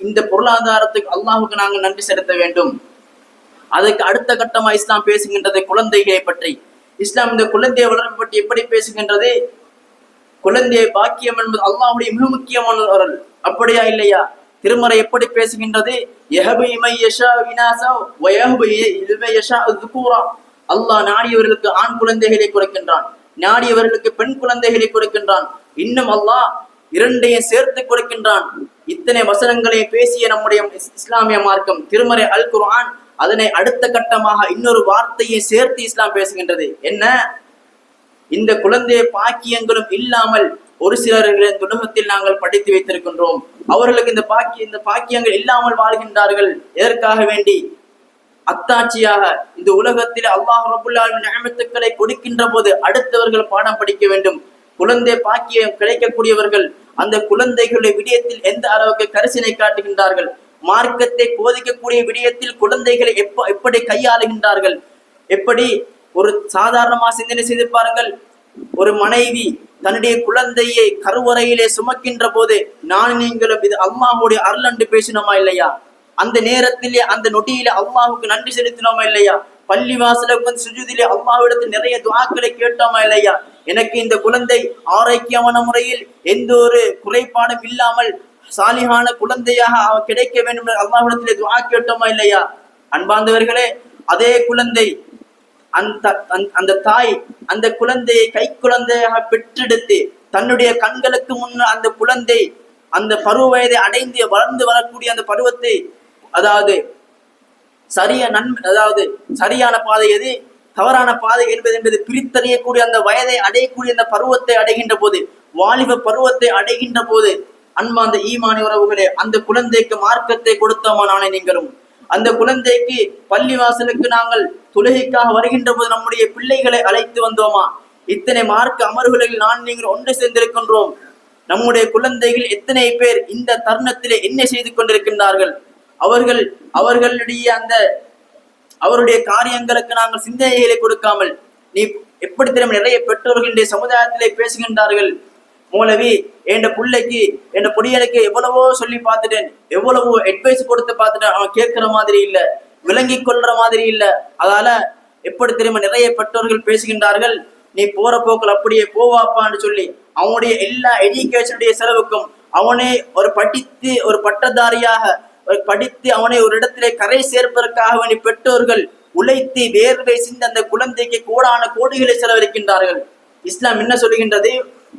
இந்த பொருளாதாரத்துக்கு அல்லாஹுக்கு நாங்கள் நன்றி செலுத்த வேண்டும். அதுக்கு அடுத்த கட்டமா இஸ்லாம் பேசுகின்றது குழந்தைகளை பற்றி. இஸ்லாம் இந்த குழந்தையை வளர்ப்பு பற்றி எப்படி பேசுகின்றது? குழந்தையை பாக்கியம் என்பது அல்லாஹ்வுடைய மிக முக்கியமான ஒரு, அப்படியா இல்லையா? திருமறை எப்படி பேசுகின்றது? அல்லாஹ் நாடியவர்களுக்கு ஆண் குழந்தைகளை கொடுக்கின்றான், நாடியவர்களுக்கு பெண் குழந்தைகளை கொடுக்கின்றான். இன்னும் அல்லாஹ் இரண்டையும் சேர்த்து கொடுக்கின்றான். இத்தனை வசனங்களை பேசிய நம்முடைய இஸ்லாமிய மார்க்கம் திருமறை அல் குர்ஆன் அதனை அடுத்த கட்டமாக இன்னொரு வார்த்தையை சேர்த்து இஸ்லாம் பேசுகின்றது. என்ன? இந்த குழந்தைய பாக்கியங்களும் இல்லாமல் ஒரு சிலர்களை உலகத்தில் நாங்கள் படித்து வைத்திருக்கின்றோம். அவர்களுக்கு இந்த பாக்கியங்கள் இல்லாமல் வாழ்கின்றார்கள். எதற்காக வேண்டி? அத்தாட்சியாக இந்த உலகத்தில் அல்லாஹ் ரப்புல் ஆலமீன் நிஅமத்துக்களை கொடுக்கின்ற போது அடுத்தவர்கள் பாடம் படிக்க வேண்டும். குழந்தை பாக்கியம் கிடைக்கக்கூடியவர்கள் அந்த குழந்தைகளுடைய விடயத்தில் எந்த அளவுக்கு கரிசனை காட்டுகின்றார்கள், மார்க்கத்தை போதிக்கக்கூடிய விடயத்தில் குழந்தைகளை எப்படி கையாளுகின்றார்கள், எப்படி ஒரு சாதாரணமா சிந்தனை செய்து பாருங்கள். ஒரு மனைவி தன்னுடைய குழந்தையை கருவறையிலே சுமக்கின்ற போது நான் நீங்களும் இது அல்லாஹ்வுடைய அருள் என்று பேசினோமா இல்லையா? அந்த நேரத்திலே அந்த நொடியிலே அல்லாஹுக்கு நன்றி செலுத்தினோமா இல்லையா? பள்ளி வாசல சுஜூதிலே அல்லாஹ்விடத்தில் நிறைய துஆக்களை கேட்டோமா இல்லையா? எனக்கு இந்த குழந்தை ஆரோக்கியமான முறையில் எந்த ஒரு குறைபாடும் இல்லாமல் சாலிகான குழந்தையாக கிடைக்க வேண்டும் என்று அல்லாஹ்விடத்திலே துஆ கேட்டோமா இல்லையா? அன்பார்ந்தவர்களே, அதே குழந்தை அந்த தாய் அந்த குழந்தையை கை குழந்தையாக பெற்றெடுத்து தன்னுடைய கண்களுக்கு முன்னர் அந்த குழந்தை அந்த பருவ வயதை அடைந்து வளர்ந்து வரக்கூடிய அந்த பருவத்தை, அதாவது சரியான பாதை எது, தவறான பாதை என்பது பிரித்தறியக்கூடிய அந்த வயதை அடையக்கூடிய அந்த பருவத்தை அடைகின்ற போது, வாலிப பருவத்தை அடைகின்ற போது, அன்பார்ந்த ஈமானி உறவுகளே, அந்த குழந்தைக்கு மார்க்கத்தை கொடுத்தோமா நானே நீங்களும்? அந்த குழந்தைக்கு பள்ளி வாசலுக்கு நாங்கள் தொழுகைக்காக வருகின்ற போது நம்முடைய பிள்ளைகளை அழைத்து வந்தோமா? இத்தனை மார்க்க அமர்வுகளில் நான் நீங்கள் ஒன்று சேர்ந்திருக்கின்றோம். நம்முடைய குழந்தைகள் எத்தனை பேர் இந்த தருணத்திலே என்ன செய்து கொண்டிருக்கின்றார்கள்? அவருடைய காரியங்களுக்கு நாங்கள் சிந்தனைகளை கொடுக்காமல், நீ எப்படி தெரியும், நிறைய பெற்றோர்களுடைய சமுதாயத்திலே பேசுகின்றார்கள். மௌலவி என் பிள்ளைக்கு என் பொடியனுக்கு எவ்வளவோ சொல்லி பார்த்துட்டேன், எவ்வளவோ அட்வைஸ் கொடுத்து பார்த்துட்டேன், அவன் கேட்கிற மாதிரி இல்ல, விளங்கி கொள்ற மாதிரி இல்ல. அதால எப்படி தெரியுமா நிறைய பெற்றோர்கள் பேசுகின்றார்கள், நீ போற போக்கள் அப்படியே போவாப்பான்னு சொல்லி அவனுடைய எல்லா எஜுகேஷனுடைய செலவுக்கும் அவனே படித்து ஒரு பட்டதாரியாக படித்து அவனை ஒரு இடத்திலே கரை சேர்ப்பதற்காக வேண்டிய பெற்றோர்கள் உழைத்து வேர்வை சிந்து அந்த குழந்தைக்கு கோடான கோடிகளை செலவழிக்கின்றார்கள். இஸ்லாம் என்ன சொல்லுகின்றது?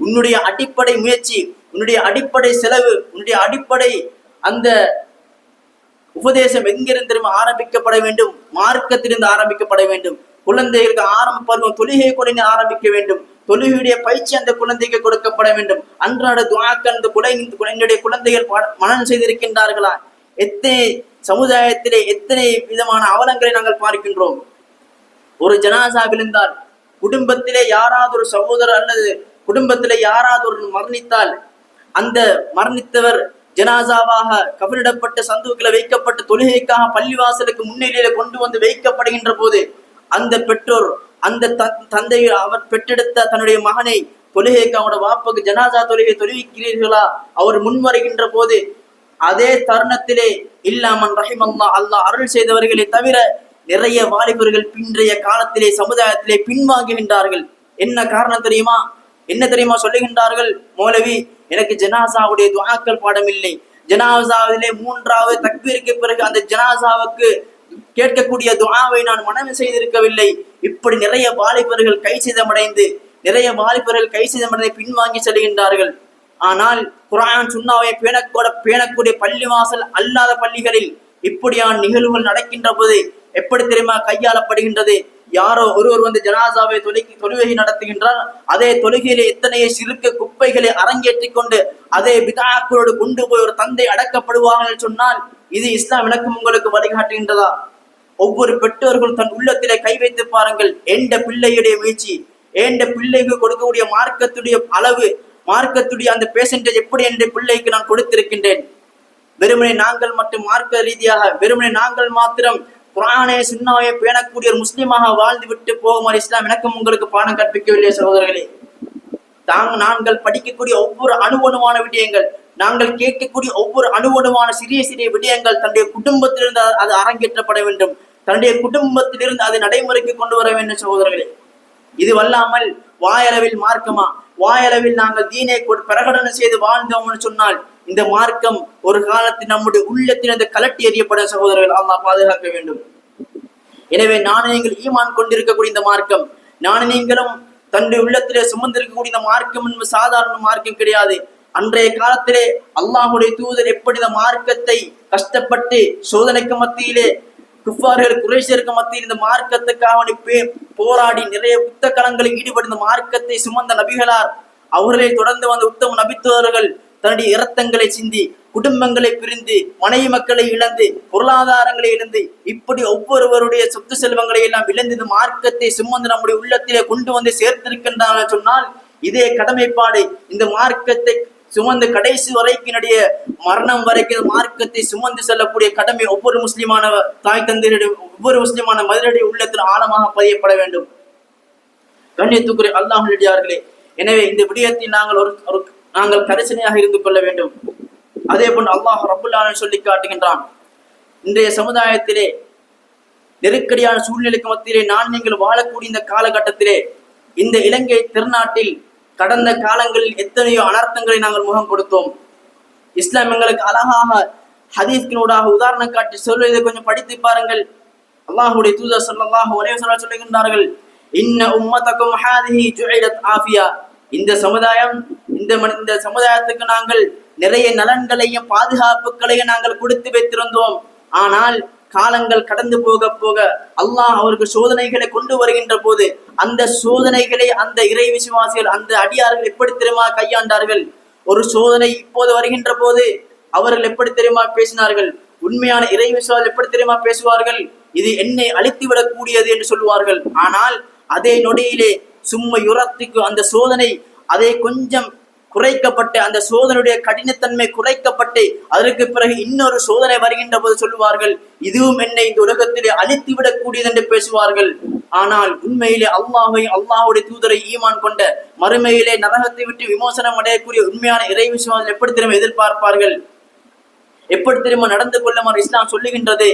உன்னுடைய அடிப்படை முயற்சி, உன்னுடைய அடிப்படை செலவு, உன்னுடைய அடிப்படை அந்த உபதேசம் எங்கிருந்து ஆரம்பிக்கப்பட வேண்டும்? மார்க்கத்திலிருந்து ஆரம்பிக்கப்பட வேண்டும். குழந்தைகளுக்கு ஆரம்ப பருவம் தொழுகை கூட ஆரம்பிக்க வேண்டும். தொழுகையுடைய பயிற்சி அந்த குழந்தைக்கு கொடுக்கப்பட வேண்டும். அன்றாட துஆக்கள் அந்த என்னுடைய குழந்தைகள் மனனம் செய்திருக்கின்றார்களா? எத்தனை சமுதாயத்திலே எத்தனை விதமான அவலங்களை நாங்கள் பார்க்கின்றோம். ஒரு ஜனாசா விழுந்தால், குடும்பத்திலே யாராவது ஒரு சகோதரர் அல்லது குடும்பத்திலே யாராவது ஒரு மரணித்தால், அந்த மரணித்தவர் ஜனாசாவாக கபரிடப்பட்ட சந்துக்களை வைக்கப்பட்டு தொழுகைக்காக பள்ளிவாசலுக்கு முன்னிலையில கொண்டு வந்து வைக்கப்படுகின்ற போது அந்த பெற்றோர் அந்த தந்தை அவர் பெற்றெடுத்த தன்னுடைய மகனை தொழுகைக்கு அவனோட வாப்புக்கு ஜனாசா தொழுகை தொழுவிக்கிறீர்களா அவர் முன்வருகின்ற போது அதே தருணத்திலே இல்லாமன் ரஹிமல்லா அல்லாஹ் அருள் செய்தவர்களை தவிர நிறைய வாலிபர்கள் இன்றைய காலத்திலே சமுதாயத்திலே பின்வாங்குகின்றார்கள். என்ன காரணம் தெரியுமா? என்ன தெரியுமா சொல்லுகின்றார்கள்? மௌலவி எனக்கு ஜனாசாவுடைய துஆக்கள் பாடம் இல்லை, ஜனாசாவிலே 3வது தக்பீருக்கு பிறகு அந்த ஜனாசாவுக்கு கேட்கக்கூடிய துஆவை நான் மனனம் செய்திருக்கவில்லை. இப்படி நிறைய வாலிபர்கள் கை சேதமடைந்து பின்வாங்கி செல்கின்றார்கள். ஆனால் குர்ஆன் சுன்னாவை பேணக்கூடிய பள்ளிவாசல் அல்லாத பள்ளிகளில் இப்படியான நிகழ்வுகள் நடக்கின்ற போது எப்படி தெரியுமா கையாளப்படுகின்றது? யாரோ ஒருவர் வந்து ஜனாசாவை தொழுகை நடத்துகின்றார். அதே தொழுகையிலே எத்தனையோ சிறுக்கு குப்பைகளை அரங்கேற்றிக் கொண்டு அதே பிதாக்களோடு கொண்டு போய் ஒரு தந்தை அடக்கப்படுவார்கள் சொன்னால் இது இஸ்லாம் எனக்கும் உங்களுக்கு வழிகாட்டுகின்றதா? ஒவ்வொரு பெற்றோர்களும் தன் உள்ளத்திலே கை வைத்து பாருங்கள். எந்த பிள்ளையுடைய முயற்சி, எந்த பிள்ளைக்கு கொடுக்கக்கூடிய மார்க்கத்துடைய அளவு, மார்க்கத்துடைய அந்த பெர்சன்டேஜ் எப்படி என்ற பிள்ளைக்கு நான் கொடுத்திருக்கின்றேன். வெறுமனே நாங்கள் மற்றும் மார்க்க ரீதியாக வெறுமனே நாங்கள் மாத்திரம் குர்ஆனை சுன்னாவை பேணக்கூடிய ஒரு முஸ்லிமாக வாழ்ந்து விட்டு போகுமாறு இஸ்லாம் எனக்கும் உங்களுக்கு பாடம் கற்பிக்கவில்லை சகோதரர்களே. நாங்கள் படிக்கக்கூடிய ஒவ்வொரு அணுவணுவான விடயங்கள், நாங்கள் கேட்கக்கூடிய ஒவ்வொரு அணுவணுவான சிறிய சிறிய விடயங்கள் தன்னுடைய குடும்பத்திலிருந்து அது அரங்கேற்றப்பட வேண்டும், தன்னுடைய குடும்பத்திலிருந்து அதை நடைமுறைக்கு கொண்டு வர வேண்டும் சகோதரர்களே. இது வல்லாமல் வாயளவில் மார்க்கமா, வாயளவில் நாங்கள் தீனை பிரகடனம் செய்து வாழ்ந்தோம்னு சொன்னால் இந்த மார்க்கம் ஒரு காலத்தில் நம்முடைய உள்ளத்தில் அந்த கலட்டி எறியப்படும் சகோதரர்கள். அல்லாஹ் பாதுகாக்க வேண்டும். எனவே நானும் நீங்கள் ஈமான் கொண்டிருக்கக்கூடிய இந்த மார்க்கம், நானும் நீங்களும் தன்னுடைய உள்ளத்திலே சுமந்திருக்கக்கூடிய இந்த மார்க்கம் என்பது சாதாரண மார்க்கம் கிடையாது. அன்றைய காலத்திலே அல்லாஹுடைய தூதர் எப்படி இந்த மார்க்கத்தை கஷ்டப்பட்டு சோதனைக்கு மத்தியிலே குஃபார்கள் குறைஷருக்கு மத்தியில் இந்த மார்க்கத்துக்காக போராடி நிறைய யுத்த களங்களில் ஈடுபட்டு இந்த மார்க்கத்தை சுமந்த நபிகளார் அவர்களை தொடர்ந்து வந்த உத்தம நபித்தோர்கள் தன்னுடைய இரத்தங்களை சிந்தி, குடும்பங்களை பிரிந்து, மனைவி மக்களை இழந்து, பொருளாதாரங்களை இழந்து, இப்படி ஒவ்வொருவருடைய சொத்து செல்வங்களை எல்லாம் இழந்து இந்த மார்க்கத்தை சுமந்து நம்முடைய உள்ளத்திலே கொண்டு வந்து சேர்த்திருக்கின்றார்கள் சொன்னால் இதே கடமைப்பாடு. இந்த மார்க்கத்தை சுமந்து கடைசி வரைக்கினுடைய மரணம் வரைக்கும் மார்க்கத்தை சுமந்து செல்லக்கூடிய கடமை ஒவ்வொரு முஸ்லிமான தாய் தந்தையுடைய ஒவ்வொரு முஸ்லிமான மனிதனுடைய உள்ளத்தில் ஆழமாக பதியப்பட வேண்டும். கண்ணியத்துக்குரிய அல்லாஹ்வுடையார்களே, எனவே இந்த விடயத்தில் நாங்கள் கரிசனையாக இருந்து கொள்ள வேண்டும். அதே போன்று அல்லாஹ் ரப்புல் ஆலமீன் சொல்லி காட்டுகின்றான், இன்றைய சமுதாயத்திலே நெருக்கடியான சூழ்நிலைக்கு மத்தியிலே நீங்கள் வாழக்கூடிய இந்த காலகட்டத்திலே இந்த இலங்கை திருநாட்டில் கடந்த காலங்களில் எத்தனையோ அனர்த்தங்களை நாங்கள் முகம் கொடுத்தோம். இஸ்லாம் எங்களுக்கு அழகாக ஹதீஸ்களோடாக உதாரணம் காட்டி சொல்வதை கொஞ்சம் படித்து பாருங்கள். அல்லாஹ்வுடைய தூதர் ஸல்லல்லாஹு அலைஹி வஸல்லம் சொல்லுகின்றார்கள், இன்ன உம்மத்தக்கும் ஹாதிஹி ஜுஇலத் ஆஃபியா. இந்த சமுதாயத்துக்கு நாங்கள் நிறைய நலன்களையும் பாதுகாப்புகளையும் நாங்கள் கொடுத்து வைத்திருந்தோம். ஆனால் காலங்கள் கடந்து போக போக அல்லாஹ் அவருக்கு சோதனைகளை கொண்டு வருகின்ற போது அந்த சோதனைகளை அந்த இறை விசுவாசிகள் அந்த அடியார்கள் எப்படி தெரியுமா கையாண்டார்கள்? ஒரு சோதனை இப்போது வருகின்ற போது அவர்கள் எப்படி தெரியுமா பேசினார்கள்? உண்மையான இறை விசுவாசிகள் எப்படி தெரியுமா பேசுவார்கள்? இது என்னை அழித்து விடக்கூடியது என்று சொல்லுவார்கள். ஆனால் அதே நொடியிலே சும்மா யுரத்துக்கு அந்த சோதனை அதை கொஞ்சம் குறைக்கப்பட்டு அந்த சோதனையுடைய கடினத்தன்மை குறைக்கப்பட்டு அதற்கு பிறகு இன்னொரு சோதனை வருகின்ற போது சொல்லுவார்கள், இதுவும் என்னை இந்த உலகத்திலே அழித்து விடக்கூடியது என்று பேசுவார்கள். ஆனால் உண்மையிலே அல்லாஹ்வுடைய தூதரை ஈமான் கொண்ட மறுமையிலே நரகத்தை விட்டு விமோசனம் அடையக்கூடிய உண்மையான இறை விசுவாசிகள் எப்படி திரும்ப எதிர்பார்ப்பார்கள்? எப்படி திரும்ப நடந்து கொள்ளுமாறு இஸ்லாம் சொல்லுகின்றது?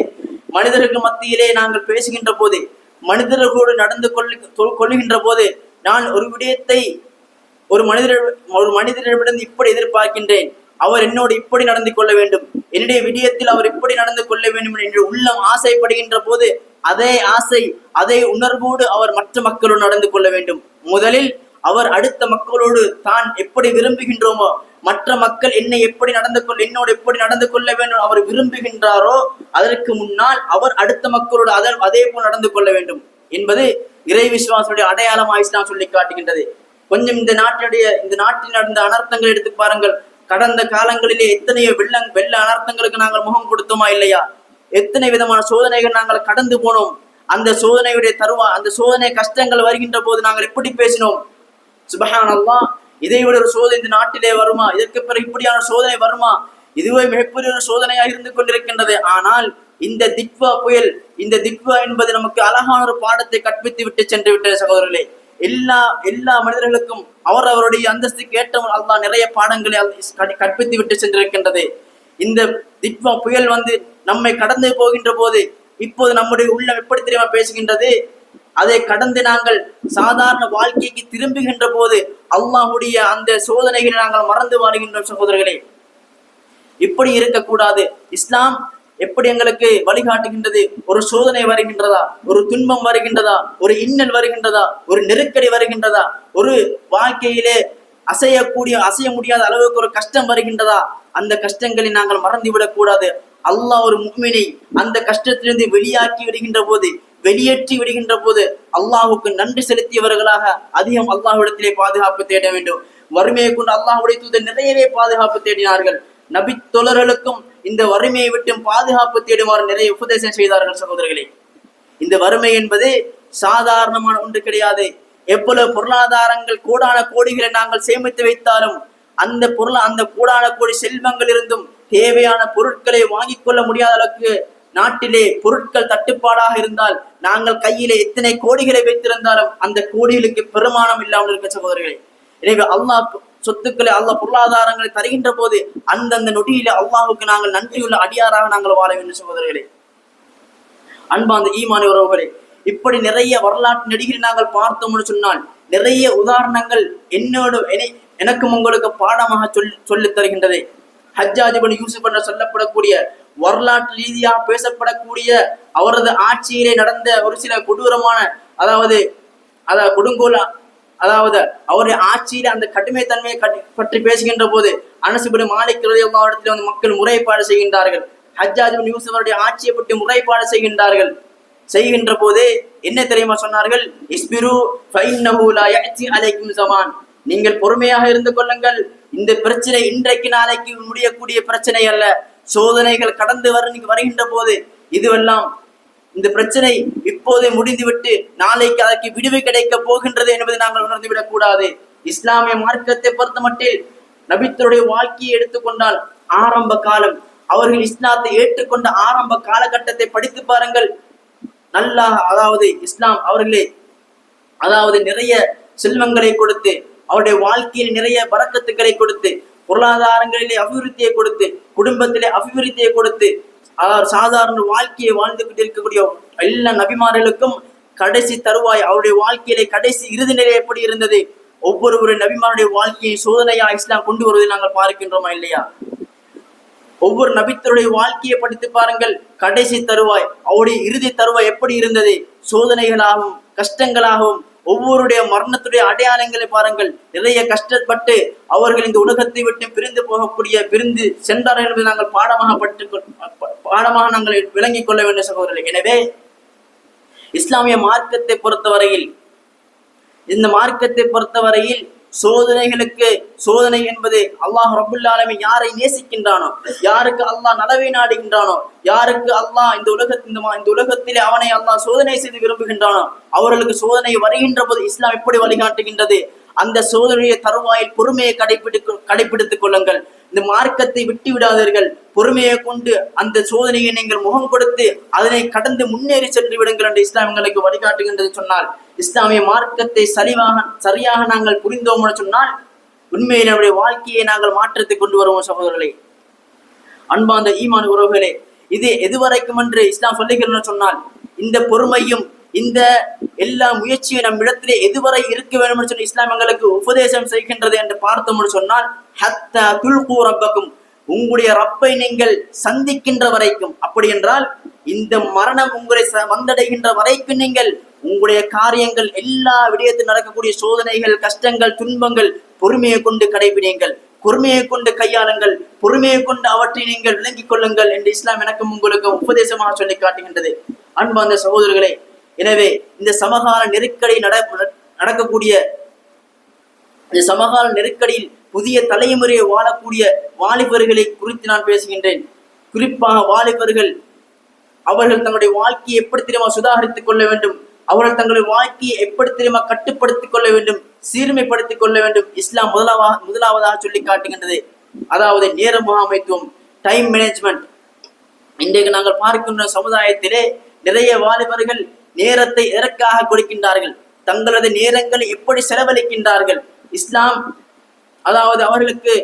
மனிதர்கள் மத்தியிலே நாங்கள் பேசுகின்ற போது, மனிதர்களோடு நடந்து கொள்ளுகின்ற போது நான் ஒரு விடயத்தை ஒரு மனிதரிடம் இப்படி எதிர்பார்க்கின்றேன், அவர் என்னோடு இப்படி நடந்து கொள்ள வேண்டும், என்னுடைய விடயத்தில் அவர் இப்படி நடந்து கொள்ள வேண்டும் என்று உள்ளம் ஆசைப்படுகின்ற போது அதே ஆசை அதே உணர்வோடு அவர் மற்ற மக்களோடு நடந்து கொள்ள வேண்டும். முதலில் அவர் அடுத்த மக்களோடு தான் எப்படி விரும்புகின்றோமோ, மற்ற மக்கள் என்னோடு எப்படி நடந்து கொள்ள வேண்டும் அவர் விரும்புகின்றாரோ அதற்கு முன்னால் அவர் அடுத்த மக்களோடு அதே போல் நடந்து கொள்ள வேண்டும் என்பது இறை விசுவாசனுடைய அடையாளமாக இஸ்லாம் சொல்லி காட்டுகின்றது. கொஞ்சம் இந்த நாட்டில் நடந்த அனர்த்தங்களை எடுத்து பாருங்கள். கடந்த காலங்களிலே எத்தனையோ வெள்ள அனர்த்தங்களுக்கு நாங்கள் முகம் கொடுத்தோமா இல்லையா? எத்தனை விதமான சோதனைகள் நாங்கள் கடந்து போனோம். அந்த சோதனையுடைய அந்த சோதனை கஷ்டங்கள் வருகின்ற போது நாங்கள் எப்படி பேசினோம்? சுப்ஹானல்லாஹ், இதை விட ஒரு சோதனை இந்த நாட்டிலே வருமா? இதற்கு பிறகு இப்படியான சோதனை வருமா? இதுவே மிகப்பெரிய ஒரு சோதனையாக இருந்து கொண்டிருக்கின்றது. ஆனால் இந்த திக்வா புயல், இந்த திக்வா என்பது நமக்கு அழகான ஒரு பாடத்தை கற்பித்து விட்டு சென்று விட்ட சகோதரர்களே. எல்லா மனிதர்களுக்கும் அவருடைய அந்தஸ்துக்கு ஏற்றவர் அல்லாஹ் நிறைய பாடங்களை கற்பித்து விட்டு சென்றிருக்கின்றது. இந்த திக்வா புயல் நம்மை கடந்து போகின்ற போது இப்போது நம்முடைய உள்ளம் எப்படி தெரியுமா பேசுகின்றது? அதை கடந்து நாங்கள் சாதாரண வாழ்க்கைக்கு திரும்புகின்ற போது அல்லாஹ்வுடைய அந்த சோதனைகளை நாங்கள் மறந்து வாழ்கின்றோம் சகோதரர்களே. இப்படி இருக்கக்கூடாது. இஸ்லாம் எப்படி எங்களுக்கு வழிகாட்டுகின்றது? ஒரு சோதனை வருகின்றதா, ஒரு துன்பம் வருகின்றதா, ஒரு இன்னல் வருகின்றதா, ஒரு நெருக்கடி வருகின்றதா, ஒரு வாழ்க்கையிலே அசைய முடியாத அளவுக்கு ஒரு கஷ்டம் வருகின்றதா, அந்த கஷ்டங்களை நாங்கள் மறந்துவிடக் கூடாது. அல்லாஹ் ஒரு முஃமினை அந்த கஷ்டத்திலிருந்து வெளியேற்றி விடுகின்ற போது அல்லாஹுக்கு நன்றி செலுத்தியவர்களாக அதிகம் அல்லாஹ்விடத்திலே பாதுகாப்பு தேட வேண்டும். வறுமையை கொண்டு அல்லாஹ்வுடைய தூதர் நிறையவே பாதுகாப்பு தேடினார்கள். நபி தோழர்களுக்கும் இந்த வறுமையை விட்டு பாதுகாப்பு தேடுமாறு நிறைய உபதேசம் செய்தார்கள். சகோதரர்களே, இந்த வறுமை என்பது சாதாரணமான ஒன்று கிடையாது. எவ்வளவு பொருளாதாரங்கள் கோடான கோடிகளை நாங்கள் சேமித்து வைத்தாலும் அந்த கோடான கோடி செல்வங்கள் இருந்தும் தேவையான பொருட்களை வாங்கிக் கொள்ள முடியாத அளவுக்கு நாட்டிலே பொருட்கள் தட்டுப்பாடாக இருந்தால் நாங்கள் கையிலே எத்தனை கோடிகளை வைத்திருந்தாலும் அந்த கோடிகளுக்கு பெருமானம் இல்லாமல் இருக்க சகோதரர்களே. எனவே அல்லாஹ் சொத்துக்களை, அல்லாஹ் பொருளாதாரங்களை தருகின்ற போது அந்தந்த நொடியிலே அல்லாஹுக்கு நாங்கள் நன்றியுள்ள அடியாராக நாங்கள் வாழ வேண்டும் சகோதரர்களே. அன்பார்ந்த ஈமான் உறவுகளே, இப்படி நிறைய வரலாற்று நடிகரை நாங்கள் பார்த்தோம்னு சொன்னால் நிறைய உதாரணங்கள் எனக்கும் உங்களுக்கு பாடமாக சொல்லித் தருகின்றது. ஹஜ்ஜாஜ் இப்னு யூசுப் என்று சொல்லப்படக்கூடிய வரலாற்று ரீதியாக பேசப்படக்கூடிய அவரது ஆட்சியிலே நடந்த ஒரு சில கொடூரமான கொடுங்கோல் அவருடைய ஆட்சியில அந்த கடுமைத்தன்மையை பற்றி பேசுகின்ற போது அனஸ் இப்னு மாலிக் ரலியல்லாஹு அன்ஹு இடத்துல மக்கள் முறைப்பாடு செய்கின்றார்கள். ஹஜ்ஜாஜ் இப்னு யூசுப் அவருடைய ஆட்சியை பற்றி முறைப்பாடு செய்கின்ற போது என்ன தெரியுமா சொன்னார்கள்? இஸ்பிரு ஃபஇன்னஹு லா யஅதி அலைக்கும் ஸமான், நீங்கள் பொறுமையாக இருந்து கொள்ளுங்கள். இந்த பிரச்சனை இன்றைக்கு நாளைக்கு முடியக்கூடிய பிரச்சனை அல்ல. சோதனைகள் கடந்து வருகின்ற போது இதுவெல்லாம் இந்த பிரச்சனை இப்போதே முடிந்துவிட்டு நாளைக்கு அதற்கு விடுவி கிடைக்க போகின்றது என்பதை நாங்கள் உணர்ந்துவிடக் கூடாது. இஸ்லாமிய மார்க்கத்தை பொறுத்த மட்டில் நபித்தருடைய வாழ்க்கையை எடுத்துக்கொண்டால் ஆரம்ப காலம், அவர்கள் இஸ்லாத்தை ஏற்றுக்கொண்ட ஆரம்ப காலகட்டத்தை படித்து பாருங்கள். நல்லா இஸ்லாம் அவர்களே நிறைய செல்வங்களை கொடுத்து, அவருடைய வாழ்க்கையில் நிறைய பரக்கத்துக்களை கொடுத்து, பொருளாதாரங்களிலே அபிவிருத்தியை கொடுத்து, குடும்பத்திலே அபிவிருத்தியை கொடுத்து, சாதாரண வாழ்க்கையை வாழ்ந்து கொண்டிருக்கக்கூடிய எல்லா நபிமார்களுக்கும் கடைசி தருவாய் அவருடைய வாழ்க்கையிலே கடைசி இறுதி நிலை எப்படி இருந்தது? ஒவ்வொரு நபிமாருடைய வாழ்க்கையை சோதனையா இஸ்லாம் கொண்டு வருவதை நாங்கள் பார்க்கின்றோமா இல்லையா? ஒவ்வொரு நபித்தருடைய வாழ்க்கையை படித்து பாருங்கள். கடைசி தருவாய் அவருடைய இறுதி தருவாய் எப்படி இருந்தது? சோதனைகளாகவும் கஷ்டங்களாகவும் ஒவ்வொருடைய மரணத்துடைய அடையாளங்களை பாருங்கள். நிறைய கஷ்டப்பட்டு அவர்கள் இந்த உலகத்தை விட்டு பிரிந்து சென்றார்கள் என்பதை நாங்கள் பாடமாக நாங்கள் விளங்கிக் கொள்ள வேண்டிய சகோதரர்கள். எனவே இஸ்லாமிய மார்க்கத்தை பொறுத்தவரையில் சோதனை என்பது அல்லாஹ் ரப்புல் ஆலமீன் யாரை நேசிக்கின்றானோ, யாருக்கு அல்லாஹ் நலவை நாடுகின்றானோ, யாருக்கு அல்லாஹ் இந்த உலகத்திலே அவனை அல்லாஹ் சோதனை செய்து விரும்புகின்றானோ அவர்களுக்கு சோதனை வருகின்ற போது இஸ்லாம் எப்படி வழிகாட்டுகின்றது? அந்த சோதனையை தருவாயில் பொறுமையை கடைபிடித்துக் கொள்ளுங்கள். இந்த மார்க்கத்தை விட்டு விடாதீர்கள். பொறுமையை கொண்டு அந்த சோதனையை நீங்கள் முகம் கொடுத்து அதனை கடந்து முன்னேறி சென்று விடுங்கள் என்று இஸ்லாம் எங்களுக்கு வழிகாட்டுகின்றது. சொன்னால் இஸ்லாமிய மார்க்கத்தை சரியாக நாங்கள் புரிந்தோம் என்று சொன்னால் உண்மையில் நம்முடைய வாழ்க்கையை நாங்கள் மாற்றத்தை கொண்டு வருவோம் சகோதரர்களே. அன்பார்ந்த ஈமான் உறவுகளே, இது எதுவரைக்கும் என்று இஸ்லாம் சொல்லுகிறோம் சொன்னால் இந்த பொறுமையும் இந்த எல்லா முயற்சியும் நம் இடத்திலே எதுவரை இருக்க வேண்டும் என்று சொல்லி இஸ்லாம் எங்களுக்கு உபதேசம் செய்கின்றது என்று பார்த்தோம் சொன்னால் ஹத்தா துல்கு ரப்பக்கும், உங்களுடைய ரப்பை நீங்கள் சந்திக்கின்ற வரைக்கும். அப்படி என்றால் இந்த மரணம் உங்களை வந்தடைகின்ற வரைக்கும் நீங்கள் உங்களுடைய காரியங்கள் எல்லா விடயத்தில் நடக்கக்கூடிய சோதனைகள், கஷ்டங்கள், துன்பங்கள் பொறுமையை கொண்டு கடைபிடிங்கள், பொறுமையை கொண்டு கையாளுங்கள், பொறுமையை கொண்டு அவற்றை நீங்கள் விளங்கிக் கொள்ளுங்கள் என்று இஸ்லாம் எனக்கும் உங்களுக்கு உபதேசமாக சொல்லி காட்டுகின்றது. அன்பார்ந்த சகோதரர்களே, எனவே இந்த சமகால நெருக்கடி நடக்கக்கூடிய இந்த சமகால நெருக்கடியில் புதிய தலைமுறையை வாழக்கூடிய வாலிபர்களை குறித்து நான் பேசுகின்றேன். குறிப்பாக வாலிபர்கள் அவர்கள் தங்களுடைய வாழ்க்கையை எப்படி தெரியுமா சுதாகரித்துக் கொள்ள வேண்டும், அவர்கள் தங்களுடைய வாழ்க்கையை எப்படி தெரியுமா கட்டுப்படுத்திக் கொள்ள வேண்டும், சீர்மைப்படுத்திக் கொள்ள வேண்டும். இஸ்லாம் முதலாவதாக சொல்லி காட்டுகின்றது. அதாவது நேர முகாமைத்துவம், டைம் மேனேஜ்மெண்ட். இன்றைக்கு நாங்கள் பார்க்கின்ற சமுதாயத்திலே நிறைய வாலிபர்கள் நேரத்தை எதற்காக கொடுக்கின்றார்கள், தங்களது நேரங்களை எப்படி செலவழிக்கின்றார்கள். இஸ்லாம் அவர்களுக்கு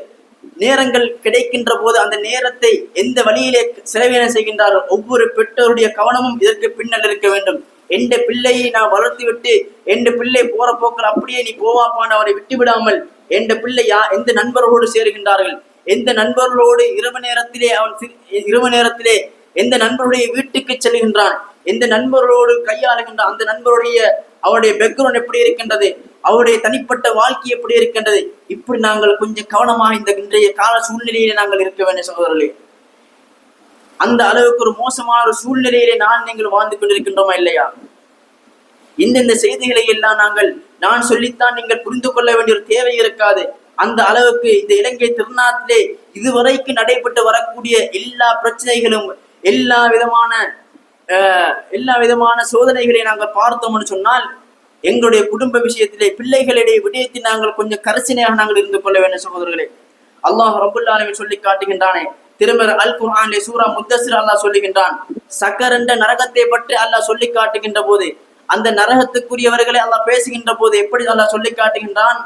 நேரங்கள் கிடைக்கின்ற போது அந்த நேரத்தை எந்த வழியிலே செலவினம் செய்கின்றார்கள். ஒவ்வொரு பெற்றோருடைய கவனமும் இதற்கு பின்னல் இருக்க வேண்டும். எந்த பிள்ளையை நான் வளர்த்து விட்டு எந்த பிள்ளை போற போக்கள் அப்படியே நீ போவாப்பான்னு அவரை விட்டு விடாமல் எந்த பிள்ளை எந்த நண்பர்களோடு சேருகின்றார்கள், எந்த நண்பர்களோடு இரவு நேரத்திலே எந்த நண்பருடைய வீட்டுக்கு செல்கின்றான், எந்த நண்பர்களோடு கையாளுகின்றான், அந்த நண்பருடைய அவருடைய பேக்ரவுண்ட் எப்படி இருக்கின்றது, அவருடைய தனிப்பட்ட வாழ்க்கை எப்படி இருக்கின்றது. இப்படி நாங்கள் கொஞ்சம் கவனமாக இந்த இன்றைய கால சூழ்நிலையிலே நாங்கள் இருக்க வேண்டிய சகோதரர்களே. அந்த அளவுக்கு ஒரு மோசமான ஒரு சூழ்நிலையிலே நீங்கள் வாழ்ந்து கொண்டிருக்கின்றோமா இல்லையா? இந்த செய்திகளை எல்லாம் நான் சொல்லித்தான் நீங்கள் புரிந்து கொள்ள வேண்டிய ஒரு தேவை இருக்காது. அந்த அளவுக்கு இந்த இலங்கை திருநாட்டிலே இதுவரைக்கு நடைபெற்று வரக்கூடிய எல்லா பிரச்சனைகளும் எல்லா விதமான சோதனைகளை நாங்கள் பார்த்தோம்னு சொன்னால், எங்களுடைய குடும்ப விஷயத்திலே பிள்ளைகளுடைய விடயத்தில் நாங்கள் கொஞ்சம் கரிசனையாக நாங்கள் இருந்து கொள்ள வேண்டும் சகோதரர்களே. அல்லாஹ் ரப்புல் ஆலமீன் சொல்லி காட்டுகின்றானே திருமறை அல் குர்ஆனிலே சூரா முத்தஸிர் அல்லாஹ் சொல்லுகின்றான், சக்கர் என்ற நரகத்தை பற்றி அல்லாஹ் சொல்லி காட்டுகின்ற போது, அந்த நரகத்துக்குரியவர்களை அல்லாஹ் பேசுகின்ற போது எப்படி அல்லாஹ் சொல்லி காட்டுகின்றான்?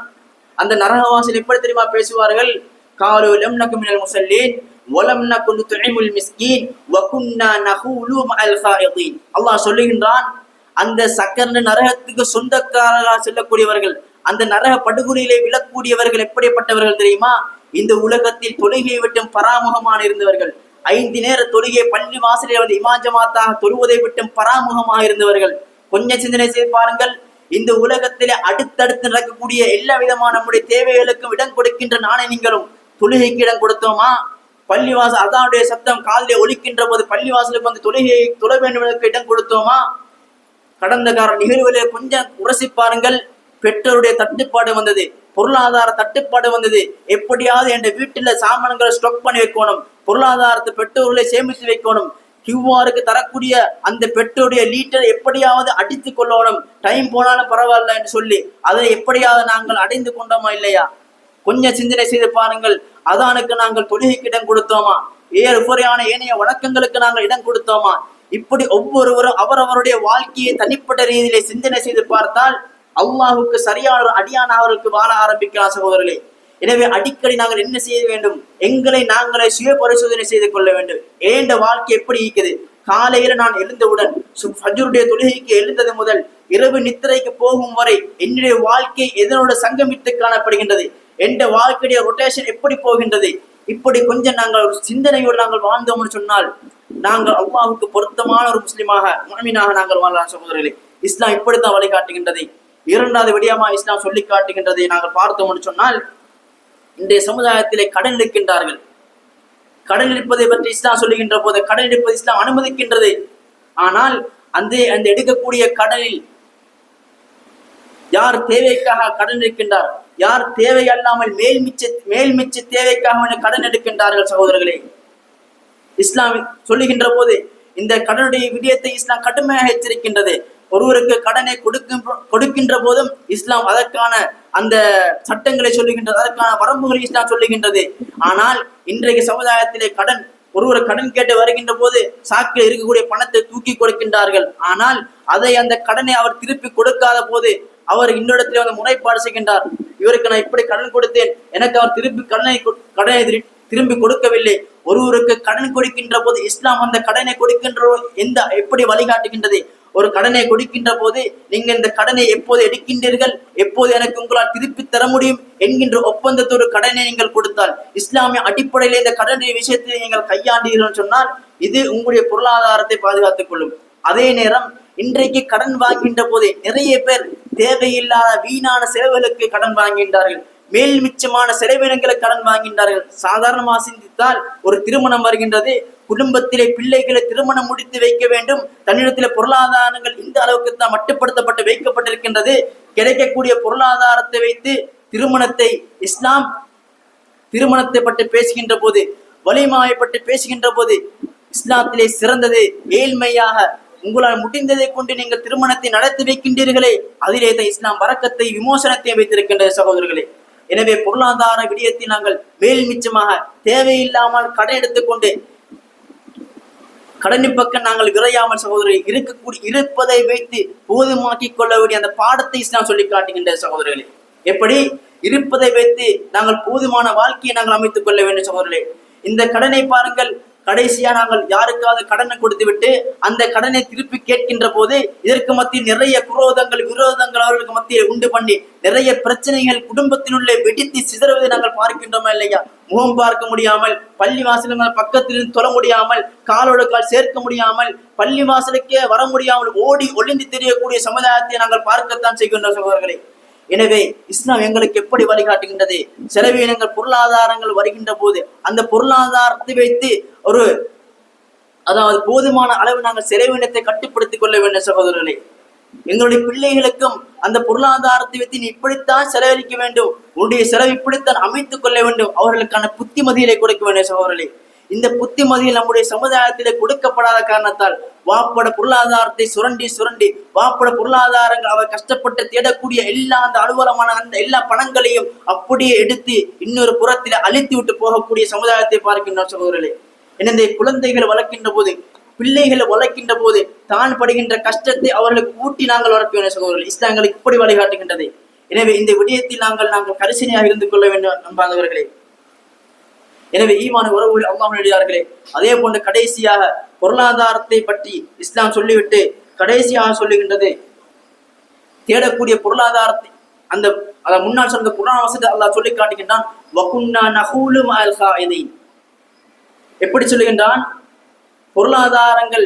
அந்த நரகவாசிகள் எப்படி தெரியுமா பேசுவார்கள்? காலு லம் நகு மினல் முஸல்லீன் வலம் நகு நுத்இமுல் மிஸ்கீன் வகுன்னா நஹூலு மஅல் ஃபாயிதீன். அல்லாஹ் சொல்லுகின்றான், அந்த சக்கர் நரகத்துக்கு சொந்தக்காரராக செல்லக்கூடியவர்கள், அந்த நரக படுகொலியிலே விழக்கூடியவர்கள் எப்படிப்பட்டவர்கள் தெரியுமா? இந்த உலகத்தில் தொழுகையை விட்டும் பராமுகமான இருந்தவர்கள், 5 நேர தொழுகை பள்ளி வாசலில் வந்து இமாஞ்சமாத்தாக தொழுவதை விட்டும் பராமுகமாக இருந்தவர்கள். கொஞ்சம் சிந்தனை செய்து பாருங்கள். இந்த உலகத்திலே அடுத்தடுத்து நடக்கக்கூடிய எல்லா விதமான நம்முடைய தேவைகளுக்கும் இடம் கொடுக்கின்ற நானே நீங்களும் தொழுகைக்கு இடம் கொடுத்தோமா? பள்ளிவாசல் அதானுடைய சத்தம் காலிலே ஒலிக்கின்ற போது பள்ளிவாசலுக்கு வந்து தொழுகையை தொழ வேண்டும் இடம் கொடுத்தோமா? கடந்த கால நிகழ்வுகளை கொஞ்சம் உரசி பாருங்கள். பெற்றோருடைய தட்டுப்பாடு வந்தது, பொருளாதார தட்டுப்பாடு வந்தது. எப்படியாவது என் வீட்டுல சாமான்களை ஸ்டாக் பண்ணி வைக்கணும், பொருளாதாரத்தை பெற்றோர்களை சேமித்து வைக்கணும், கியூஆருக்கு தரக்கூடிய அந்த பெற்றோருடைய லீட்டர் எப்படியாவது அடித்து கொள்ளணும், டைம் போனாலும் பரவாயில்ல என்று சொல்லி அதை எப்படியாவது நாங்கள் அடைந்து கொண்டோமா இல்லையா? கொஞ்சம் சிந்தனை செய்து பாருங்கள். அதானுக்கு நாங்கள் தொழுகைக்கு இடம் கொடுத்தோமா? ஏனைய வணக்கங்களுக்கு நாங்கள் இடம் கொடுத்தோமா? இப்படி ஒவ்வொருவரும் அவரவருடைய வாழ்க்கையை தனிப்பட்ட ரீதியிலே சிந்தனை செய்து பார்த்தால் அல்லாஹுக்கு சரியான ஒரு அடியானவர்களுக்கு வாழ ஆரம்பிக்கலாம் சகோதரர்களே. எனவே அடிக்கடி நாங்கள் என்ன செய்ய வேண்டும்? எங்களை நாங்களே சுய பரிசோதனை செய்து கொள்ள வேண்டும். ஏண்ட வாழ்க்கை எப்படி இருக்குது? காலையில நான் எழுந்தவுடன் ஃபஜ்ருடைய தொழுகைக்கு எழுந்தது முதல் இரவு நித்திரைக்கு போகும் வரை என்னுடைய வாழ்க்கை எதனோட சங்கமித்து காணப்படுகின்றது, எந்த வாழ்க்கையுடைய ரொட்டேஷன் எப்படி போகின்றது? இப்படி கொஞ்சம் நாங்கள் ஒரு சிந்தனையோடு நாங்கள் வாழ்ந்தோம்னு சொன்னால் நாங்கள் அல்லாஹுக்கு பொருத்தமான ஒரு முஸ்லிமாக முஃமினாக நாங்கள் வாழலாம் சகோதரர்களே. இஸ்லாம் இப்படித்தான் வழிகாட்டுகின்றது. இரண்டாவது விடயமா இஸ்லாம் சொல்லி காட்டுகின்றதை நாங்கள் பார்த்தோம்னு சொன்னால், இன்றைய சமுதாயத்திலே கடன் எடுக்கின்றார்கள். கடன் எடுப்பதை பற்றி இஸ்லாம் சொல்லுகின்ற போது கடன் எடுப்பது இஸ்லாம் அனுமதிக்கின்றது. ஆனால் அந்த எடுக்கக்கூடிய கடனில் யார் தேவைக்காக கடன் எடுக்கின்றார், யார் தேவை அல்லாமல் மேல்மிச்ச தேவைக்காக கடன் எடுக்கின்றார்கள் சகோதரர்களே. இஸ்லாம் சொல்லுகின்ற போது இந்த கடனுடைய விடயத்தை இஸ்லாம் கடுமையாக எச்சரிக்கின்றது. ஒருவருக்கு கடனை கொடுக்கின்ற போதும் இஸ்லாம் அதற்கான அந்த சட்டங்களை சொல்லுகின்றது, அதற்கான வரம்புகளை இஸ்லாம் சொல்லுகின்றது. ஆனால் இன்றைய சமுதாயத்திலே ஒருவர் கடன் கேட்டு வருகின்ற போது சாக்கில் இருக்கக்கூடிய பணத்தை தூக்கி கொடுக்கின்றார்கள். ஆனால் அதை அந்த கடனை அவர் திருப்பி கொடுக்காத போது அவர் இன்னொருஇடத்திலே வந்து முறைப்பாடு செய்கின்றார். இவருக்கு நான் இப்படி கடன் கொடுத்தேன், எனக்கு அவர் கடனை திரும்பி கொடுக்கவில்லை. ஒருவருக்கு கடன் கொடுக்கின்ற போது இஸ்லாம் அந்த கடனை கொடுக்கின்ற எப்படி வழிகாட்டுகின்றது? ஒரு கடனை கொடுக்கின்ற போது நீங்க இந்த கடனை எப்போது எடுக்கின்றீர்கள், எப்போது எனக்கு உங்களால் திருப்பி தர முடியும் என்கின்ற ஒப்பந்தத்தோடு கடனை நீங்கள் கொடுத்தால், இஸ்லாமிய அடிப்படையிலே இந்த கடனுடைய விஷயத்தை நீங்கள் கையாண்டீர்கள் சொன்னால் இது உங்களுடைய பொருளாதாரத்தை பாதுகாத்துக் கொள்ளும். அதே நேரம் இன்றைக்கு கடன் வாங்கின்ற போது நிறைய பேர் தேவையில்லாத வீணான செலவுகளுக்கு கடன் வாங்குகின்றார்கள், மேல் மிச்சமான செலவினங்களை கடன் வாங்கின்றார்கள். சாதாரணமாக சிந்தித்தால் ஒரு திருமணம் வருகின்றது, குடும்பத்திலே பிள்ளைகளை திருமணம் முடித்து வைக்க வேண்டும், தன்னிடத்திலே பொருளாதாரங்கள் இந்த அளவுக்கு தான் மட்டுப்படுத்தப்பட்டு வைக்கப்பட்டிருக்கின்றது. கிடைக்கக்கூடிய பொருளாதாரத்தை வைத்து இஸ்லாம் திருமணத்தை பற்றி பேசுகின்ற போது, வலிமாவை பற்றி பேசுகின்ற போது இஸ்லாத்திலே சிறந்தது ஏழ்மையாக உங்களால் முடிந்ததை கொண்டு நீங்கள் திருமணத்தை நடத்தி வைக்கின்றீர்களே, அதிலே தான் இஸ்லாம் பரக்கத்தை விமோசனத்தை வைத்திருக்கின்ற சகோதரர்களே. எனவே பொருளாதார விடயத்தை நாங்கள் மேல் மிச்சமாக தேவையில்லாமல் கடன் எடுத்துக்கொண்டு கடனின் பக்கம் நாங்கள் விரையாமல் சகோதரர்கள் இருப்பதை வைத்து போதுமாக்கி கொள்ள வேண்டிய அந்த பாடத்தை இஸ்லாம் சொல்லி காட்டுகின்ற சகோதரர்களே. எப்படி இருப்பதை வைத்து நாங்கள் போதுமான வாழ்க்கையை நாங்கள் அமைத்துக் கொள்ள வேண்டும் சகோதரர்களே. இந்த கடனை பாருங்கள், கடைசியா நாங்கள் யாருக்காவது கடனை கொடுத்து விட்டு அந்த கடனை திருப்பி கேட்கின்ற போது இதற்கு மத்தியில் நிறைய குரோதங்கள் விரோதங்கள் அவர்களுக்கு மத்தியில் உண்டு பண்ணி நிறைய பிரச்சனைகள் குடும்பத்தினுள்ளே வெடித்து சிதறுவதை நாங்கள் பார்க்கின்றோமா இல்லையா? முகம் பார்க்க முடியாமல், பள்ளி வாசல்கள் பக்கத்திலிருந்து தொழ முடியாமல், காலோடு கால் சேர்க்க முடியாமல், பள்ளி வாசலுக்கே வர முடியாமல் ஓடி ஒளிந்து தெரியக்கூடிய சமுதாயத்தை நாங்கள் பார்க்கத்தான் செய்கின்ற சகோதரர்களே. எனவே இஸ்லாம் எங்களுக்கு எப்படி வழிகாட்டுகின்றது? செலவினங்கள் பொருளாதாரங்கள் வருகின்ற போது அந்த பொருளாதாரத்தை வைத்து ஒரு அதாவது போதுமான அளவு நாங்கள் செலவினத்தை கட்டுப்படுத்திக் கொள்ள வேண்டும் சகோதரர்களே. எங்களுடைய பிள்ளைகளுக்கும் அந்த பொருளாதாரத்தை வைத்து நீ இப்படித்தான் செலவழிக்க வேண்டும், உன்னுடைய செலவு இப்படித்தான் அமைத்துக் கொள்ள வேண்டும், அவர்களுக்கான புத்திமதிகளை கொடுக்க வேண்டும் சகோதரர்களே. இந்த புத்திமதியில் நம்முடைய சமுதாயத்திலே கொடுக்கப்படாத காரணத்தால் வாப்பட பொருளாதாரத்தை சுரண்டி வாப்பட பொருளாதாரங்கள் அவர் கஷ்டப்பட்டு தேடக்கூடிய எல்லா அந்த அலுவலமான அந்த எல்லா பணங்களையும் அப்படியே எடுத்து இன்னொரு புறத்திலே அழித்து விட்டு போகக்கூடிய சமுதாயத்தை பார்க்கின்ற சகோதரர்களே. எனவே குழந்தைகளை வளர்க்கின்ற போது, பிள்ளைகளை வளர்க்கின்ற போது தான் படுகின்ற கஷ்டத்தை அவர்களுக்கு ஊட்டி நாங்கள் வளர்க்க வேண்டும் சகோதரர்கள். இஸ்லாம் எங்களுக்கு இப்படி வழிகாட்டுகின்றது. எனவே இந்த விடயத்தில் நாங்கள் கரிசனையாக இருந்து கொள்ள வேண்டும் நம்பாதவர்களே. எனவே ஈமான உறவுகள் அல்லாஹ்வுடையார்களே, அதே போன்று கடைசியாக பொருளாதாரத்தை பற்றி இஸ்லாம் சொல்லிவிட்டு கடைசியாக சொல்லுகின்றது, தேடக்கூடிய பொருளாதாரத்தை அந்த முன்னால் சொன்ன குர்ஆன் வசனத்தை அல்லாஹ் சொல்லி காட்டுகின்றான். வகுன்னா நஹூலு மஅல் காயிதீன். எப்படி சொல்லுகின்றான்? பொருளாதாரங்கள்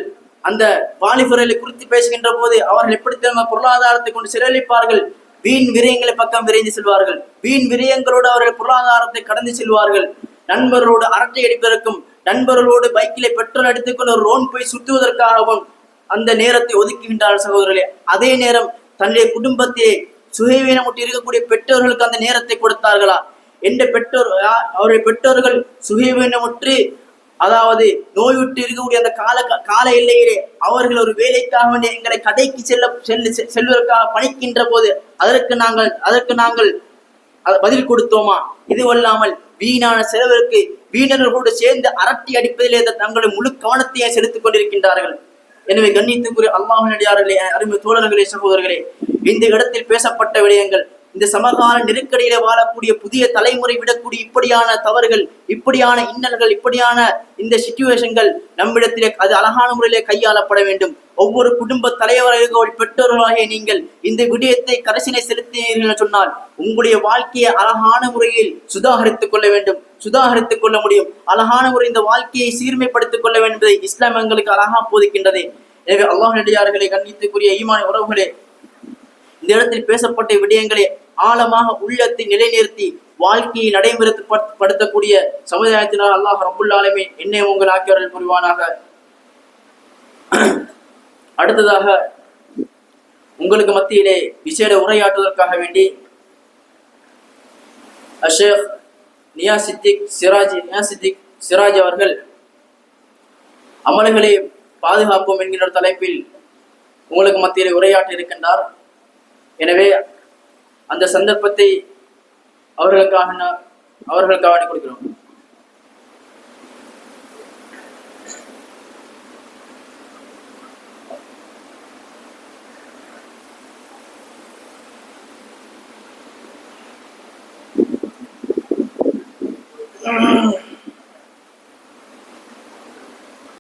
அந்த வாலிபர்களை குறித்து பேசுகின்ற போது அவர்கள் எப்படி பொருளாதாரத்தை கொண்டு செலவழிப்பார்கள், வீண் விரயங்களை பக்கம் விரைந்து செல்வார்கள், வீண் விரயங்களோடு அவர்கள் பொருளாதாரத்தை கடந்து செல்வார்கள். நண்பர்களோடு அரட்டை அடிப்பதற்கும், நண்பர்களோடு பைக்கிலே பெட்ரோல் அடித்துக்கொண்டு ஒரு ரோன் போய் சுற்றுவதற்காகவும் அந்த நேரத்தை ஒதுக்குகின்றார் சகோதரர்களே. அதே நேரம் தன்னுடைய குடும்பத்தை சுகைவீனமுற்றி இருக்கக்கூடிய பெற்றோர்களுக்கு அந்த நேரத்தை கொடுத்தார்களா? என்ற பெற்றோர் அவருடைய பெற்றோர்கள் சுகைவீனமுற்று அதாவது நோயுற்று இருக்கக்கூடிய அந்த கால எல்லையிலே அவர்கள் ஒரு வேலைக்காக எங்களை கடைக்கு செல்வதற்காக பணிக்கின்ற போது அதற்கு நாங்கள் பதில் கொடுத்தோமா? இதுவல்லாமல் வீணான செலவிற்கு வீணர்களோடு சேர்ந்து அரட்டி அடிப்பதிலே தங்களுடைய முழு கவனத்தையே செலுத்திக் கொண்டிருக்கின்றார்கள். எனவே கண்ணியத்துக்குரிய அல்லாஹ்வுடையார்களே, அருமை தோழர்களே, சகோதரர்களே, இந்த இடத்தில் பேசப்பட்ட விடயங்கள் இந்த சமகால நெருக்கடியில வாழக்கூடிய புதிய தலைமுறை விடக்கூடிய இப்படியான தவறுகள், இப்படியான இன்னல்கள், இப்படியான இந்த சிச்சுவேஷன்கள் நம்மிடத்திலே அது அழகான முறையிலே கையாளப்பட வேண்டும். ஒவ்வொரு குடும்ப தலைவர்கள் பெற்றோர்களாகிய நீங்கள் இந்த விடயத்தை கரிசனை செலுத்தினீர்கள் சொன்னால் உங்களுடைய வாழ்க்கையை அழகான முறையில் சுதாகரித்துக் கொள்ள வேண்டும், சுதாகரித்துக் கொள்ள முடியும். அழகான முறை இந்த வாழ்க்கையை சீர்மைப்படுத்திக் கொள்ள வேண்டும் என்பதை இஸ்லாம் எங்களுக்கு அழகா போதிக்கின்றது. எனவே அல்லாஹ்வுடையார்களே, கண்ணியத்துக்குரிய ஈமான உறவுகளே, இந்த இடத்தில் பேசப்பட்ட விடயங்களை ஆழமாக உள்ளத்தை நிலைநிறுத்தி வாழ்க்கையை நடைமுறைப்படுத்தக்கூடிய சமுதாயத்தினால் அல்லாஹ் ரப்புல் ஆலமீன் என்னை உங்கள் ஆக்கியவர்கள் புரிவானாக. அடுத்ததாக உங்களுக்கு மத்தியிலே விசேட உரையாற்றுவதற்காக வேண்டி ஷேக் நியாஸ் சித்திக் சிராஜ் அவர்கள் அமல்களை பாதுகாப்போம் என்கின்ற தலைப்பில் உங்களுக்கு மத்தியிலே உரையாற்ற இருக்கின்றார். எனவே அந்த சந்தர்ப்பத்தை அவர்களுக்காக கொடுக்கிறோம்.